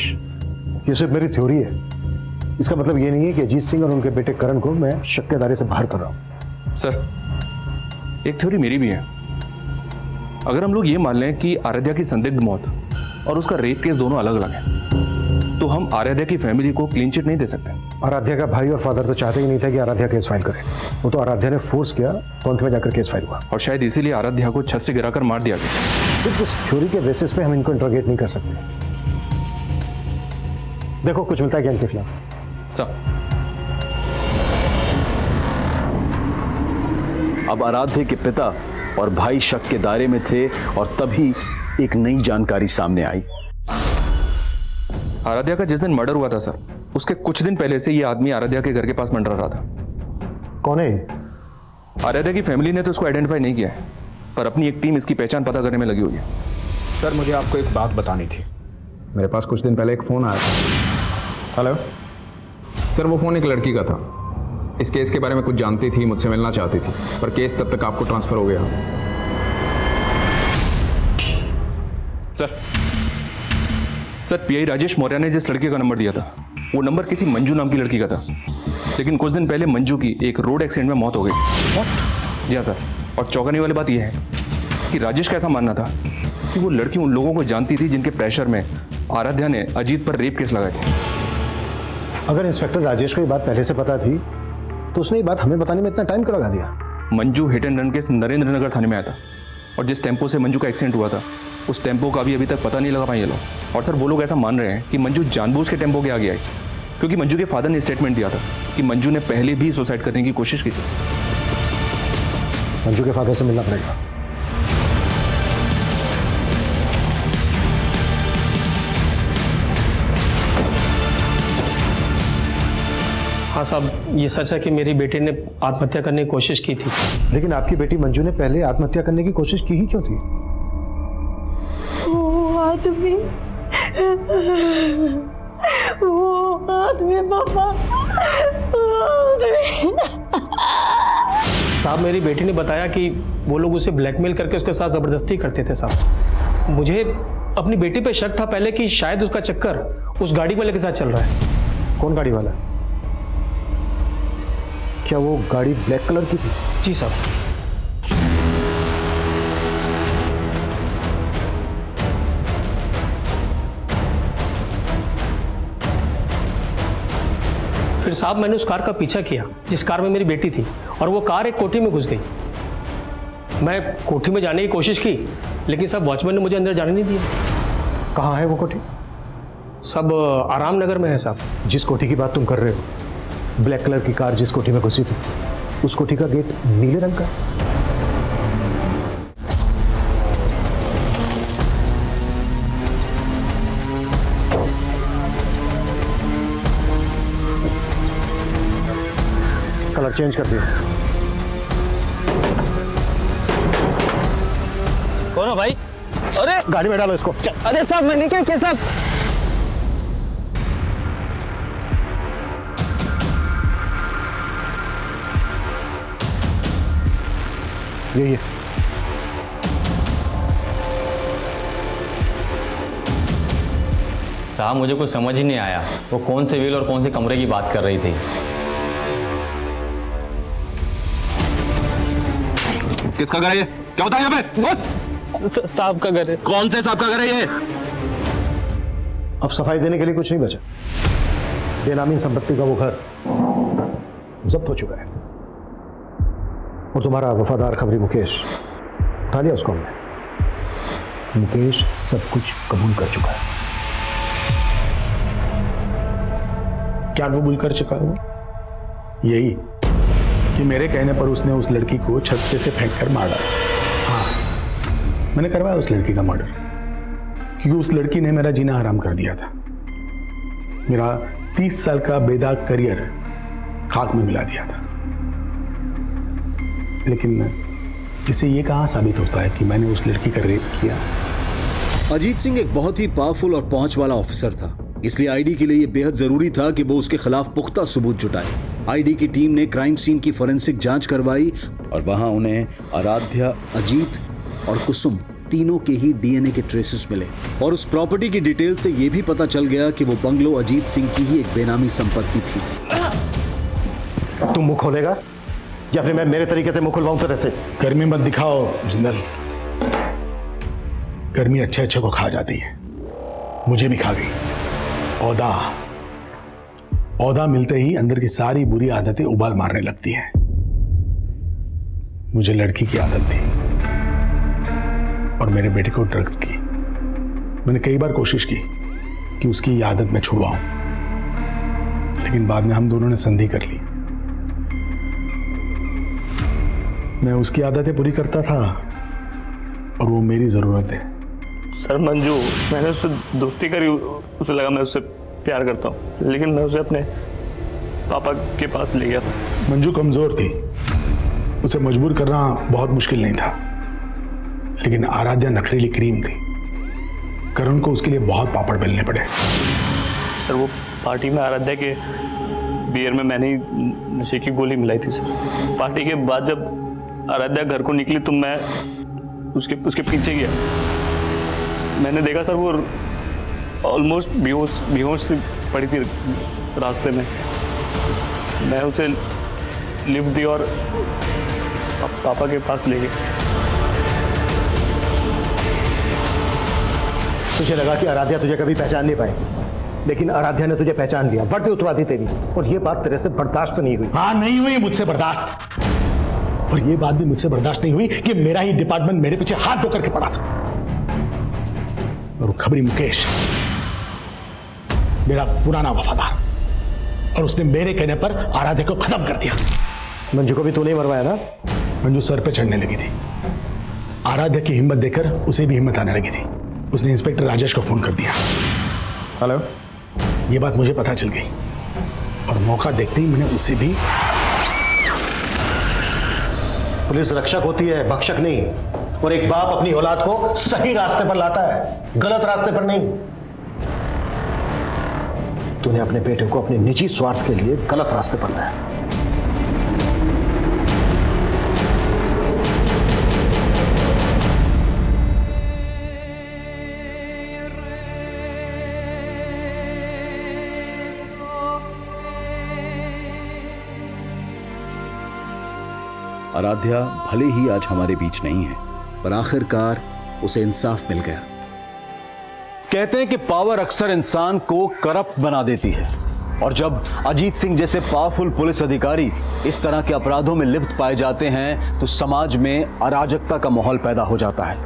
ये सिर्फ मेरी थ्योरी है। इसका मतलब ये नहीं है कि अजीत सिंह और उनके बेटे करण को मैं शक के दायरे से बाहर कर रहा हूं। सर एक थ्योरी मेरी भी है। अगर हम लोग ये मान लें कि आराध्या की संदिग्ध मौत और उसका रेप केस दोनों अलग अलग हैं, तो हम आराध्या की फैमिली को क्लीन चिट नहीं दे सकते। आराध्या का भाई और फादर तो चाहते ही नहीं था कि आराध्या केस फाइल करे। वो तो आराध्या ने फोर्स किया तो अंत में जाकर केस फाइल हुआ। और शायद इसीलिए आराध्या को छत से गिराकर मार दिया गया। सिर्फ इस थ्योरी के बेसिस पे हम इनको इंट्रोगेट नहीं कर सकते। देखो कुछ मिलता है क्या इनके खिलाफ? अब आराध्य के पिता और भाई शक के दायरे में थे और तभी एक नई जानकारी सामने आई। आराध्या का जिस दिन मर्डर हुआ था सर, उसके कुछ दिन पहले से ये आदमी आराध्या के घर के पास मंडरा रहा था। कौन है? आराध्या की फैमिली ने तो इसको आइडेंटिफाई नहीं किया है, पर अपनी एक टीम इसकी पहचान पता करने में लगी हुई है। सर मुझे आपको एक बात बतानी थी। मेरे पास कुछ दिन पहले एक फ़ोन आया था। हेलो सर, वो फ़ोन एक लड़की का था। इस केस के बारे में कुछ जानती थी, मुझसे मिलना चाहती थी, पर केस तब तक आपको ट्रांसफ़र हो गया। सर पीआई राजेश मौर्य ने जिस लड़के का नंबर दिया था, वो नंबर किसी मंजू नाम की लड़की का था। लेकिन कुछ दिन पहले मंजू की एक रोड एक्सीडेंट में मौत हो गई। जी हाँ सर, और चौंकाने वाली बात यह है कि राजेश का ऐसा मानना था कि वो लड़की उन लोगों को जानती थी जिनके प्रेशर में आराध्या ने अजीत पर रेप केस लगाए थे। अगर इंस्पेक्टर राजेश को ये बात पहले से पता थी तो उसने ये बात हमें बताने में इतना टाइम क्यों लगा दिया? Manju hit and run case Narendra Nagar थाने में आया था और जिस टेम्पो से मंजू का एक्सीडेंट हुआ था उस टेम्पो का भी अभी तक पता नहीं लगा पाए ये लोग। और सर वो लोग ऐसा मान रहे हैं कि मंजू जानबूझ के टेम्पो के आगे आई, क्योंकि मंजू के फादर ने स्टेटमेंट दिया था कि मंजू ने पहले भी सुसाइड करने की कोशिश की थी। मंजू के फादर से मिलना पड़ेगा। हाँ साहब, ये सच है कि मेरी बेटी ने आत्महत्या करने की कोशिश की थी। लेकिन आपकी बेटी मंजू ने पहले आत्महत्या करने की कोशिश की ही क्यों थी? वो आदमी पापा, साहब मेरी बेटी ने बताया कि वो लोग उसे ब्लैकमेल करके उसके साथ ज़बरदस्ती करते थे साहब। मुझे अपनी बेटी पे शक था पहले कि शायद उसका चक्कर उस गाड़ी वाले के साथ चल रहा है। कौन गाड़ी वाला? क्या वो गाड़ी ब्लैक कलर की थी? जी साहब। फिर साहब मैंने उस कार का पीछा किया जिस कार में मेरी बेटी थी, और वो कार एक कोठी में घुस गई। मैं कोठी में जाने की कोशिश की, लेकिन सब वॉचमैन ने मुझे अंदर जाने नहीं दिया। कहाँ है वो कोठी? सब आराम नगर में है साहब। जिस कोठी की बात तुम कर रहे हो, ब्लैक कलर की कार जिस कोठी में घुसी थी, उस कोठी का गेट नीले रंग का है। कलर चेंज कर दिया। कौन हो भाई? अरे गाड़ी में डालो इसको। अरे साहब मैंने क्या किया साहब? यही है। साहब मुझे कुछ समझ ही नहीं आया, वो कौन से व्हील और कौन से कमरे की बात कर रही थी। किसका घर है ये? क्या होता है यहाँ पे? साहब का घर है। कौन से साहब का घर है ये? अब सफाई देने के लिए कुछ नहीं बचा। बेनामी संपत्ति का वो घर जब्त हो चुका है और तुम्हारा वफादार खबरी मुकेश उठा लिया उसको हमने। मुकेश सब कुछ कबूल कर चुका है। क्या कबूल कर चुका है वो? यही कि मेरे कहने पर उसने उस लड़की को छत पे से फेंक कर मारा। हाँ, मैंने करवाया उस लड़की का मर्डर, क्योंकि उस लड़की ने मेरा जीना हराम कर दिया था। मेरा 30 साल का बेदाग करियर खाक में मिला दिया था। लेकिन इससे ये कहाँ साबित होता है कि मैंने उस लड़की का रेप किया? अजीत सिंह एक बहुत ही पावरफुल और पहुंच वाला ऑफिसर था, इसलिए आईडी के लिए यह बेहद जरूरी था कि वो उसके खिलाफ पुख्ता सबूत जुटाए। आईडी की टीम ने क्राइम सीन की फोरेंसिक जांच करवाई और वहां उन्हें आराध्या, अजीत और कुसुम तीनों के ही डीएनए के ट्रेसेस मिले और उस प्रॉपर्टी की डिटेल से यह भी पता चल गया कि वो बंगलो अजीत सिंह की ही एक बेनामी संपत्ति थी। तुम मुंह खोलेगा या फिर मैं मेरे तरीके से मुंह खुलवाऊं तेरे से? गर्मी मत दिखाओ जिंदल, गर्मी अच्छे अच्छे को खा जाती है, मुझे भी खा गई। औदा मिलते ही अंदर की सारी बुरी आदतें उबाल मारने लगती हैं। मुझे लड़की की आदत थी और मेरे बेटे को ड्रग्स की। मैंने कई बार कोशिश की कि उसकी ये आदत मैं छुड़वाऊं, लेकिन बाद में हम दोनों ने संधि कर ली। मैं उसकी आदतें पूरी करता था और वो मेरी जरूरत है। सर मंजू, मैंने उससे दोस्ती करी, उसे लगा मैं उससे प्यार करता हूँ, लेकिन मैं उसे अपने पापा के पास ले गया था। मंजू कमजोर थी, उसे मजबूर करना बहुत मुश्किल नहीं था, लेकिन आराध्या नखरीली क्रीम थी। करण को उसके लिए बहुत पापड़ बेलने पड़े। सर वो पार्टी में आराध्या के बियर में मैंने ही नशे की गोली मिलाई थी सर। पार्टी के बाद जब आराध्या घर को निकली तो मैं उसके पीछे गया। मैंने देखा सर वो ऑलमोस्ट बेहोश से पड़ी थी रास्ते में। मैं उसे लिफ्ट दी और पापा के पास ले गए। तुझे लगा कि आराध्या तुझे कभी पहचान नहीं पाएगी, लेकिन आराध्या ने तुझे पहचान लिया, वर्दी उतरा दी तेरी, और ये बात तेरे से बर्दाश्त नहीं हुई। हाँ, नहीं हुई मुझसे बर्दाश्त, और ये बात भी मुझसे बर्दाश्त नहीं हुई कि मेरा ही डिपार्टमेंट मेरे पीछे हाथ धो करके पड़ा था। और वो खबरी मुकेश मेरा पुराना वफादार, और उसने मेरे कहने पर आराध्या को खत्म कर दिया। मंजू को भी तूने मरवाया ना? मंजू सर पे चढ़ने लगी थी। आराध्या की हिम्मत देखकर उसे भी हिम्मत आने लगी थी। उसने इंस्पेक्टर राजेश को फोन कर दिया। हेलो, ये बात मुझे पता चल गई और मौका देखते ही मैंने उसे भी। पुलिस रक्षक होती है, भक्षक नहीं, और एक बाप अपनी औलाद को सही रास्ते पर लाता है, गलत रास्ते पर नहीं। तूने अपने बेटे को अपने निजी स्वार्थ के लिए गलत रास्ते पर लाया। आराध्या भले ही आज हमारे बीच नहीं है, पर आखिरकार उसे इंसाफ मिल गया। कहते हैं कि पावर अक्सर इंसान को करप्ट बना देती है, और जब अजीत सिंह जैसे पावरफुल पुलिस अधिकारी इस तरह के अपराधों में लिप्त पाए जाते हैं तो समाज में अराजकता का माहौल पैदा हो जाता है।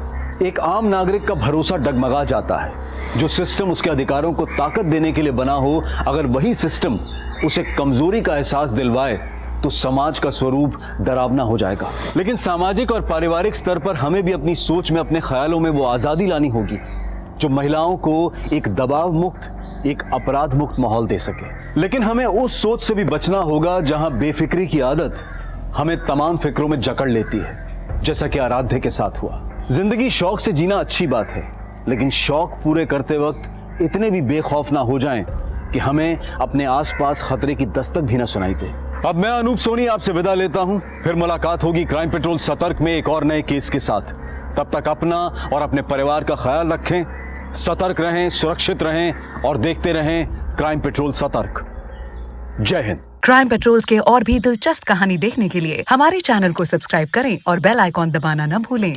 एक आम नागरिक का भरोसा डगमगा जाता है। जो सिस्टम उसके अधिकारों को ताकत देने के लिए बना हो, अगर वही सिस्टम उसे कमजोरी का एहसास दिलवाए तो समाज का स्वरूप डरावना हो जाएगा। लेकिन सामाजिक और पारिवारिक स्तर पर हमें भी अपनी सोच में, अपने ख्यालों में वो आज़ादी लानी होगी जो महिलाओं को एक दबाव मुक्त, एक अपराध मुक्त माहौल दे सके। लेकिन हमें उस सोच से भी बचना होगा जहां बेफिक्री की आदत हमें तमाम फिक्रों में जकड़ लेती है, जैसा कि आराध्या के साथ हुआ। जिंदगी शौक से जीना अच्छी बात है, लेकिन शौक पूरे करते वक्त इतने भी बेखौफ ना हो जाएं कि हमें अपने आसपास खतरे की दस्तक भी ना सुनाई दे। अब मैं अनूप सोनी आपसे विदा लेता हूं। फिर मुलाकात होगी क्राइम पेट्रोल सतर्क में एक और नए केस के साथ। तब तक अपना और अपने परिवार का ख्याल रखें, सतर्क रहें, सुरक्षित रहें और देखते रहें क्राइम पेट्रोल सतर्क। जय हिंद। क्राइम पेट्रोल के और भी दिलचस्प कहानी देखने के लिए हमारे चैनल को सब्सक्राइब करें और बेल आइकॉन दबाना न भूलें।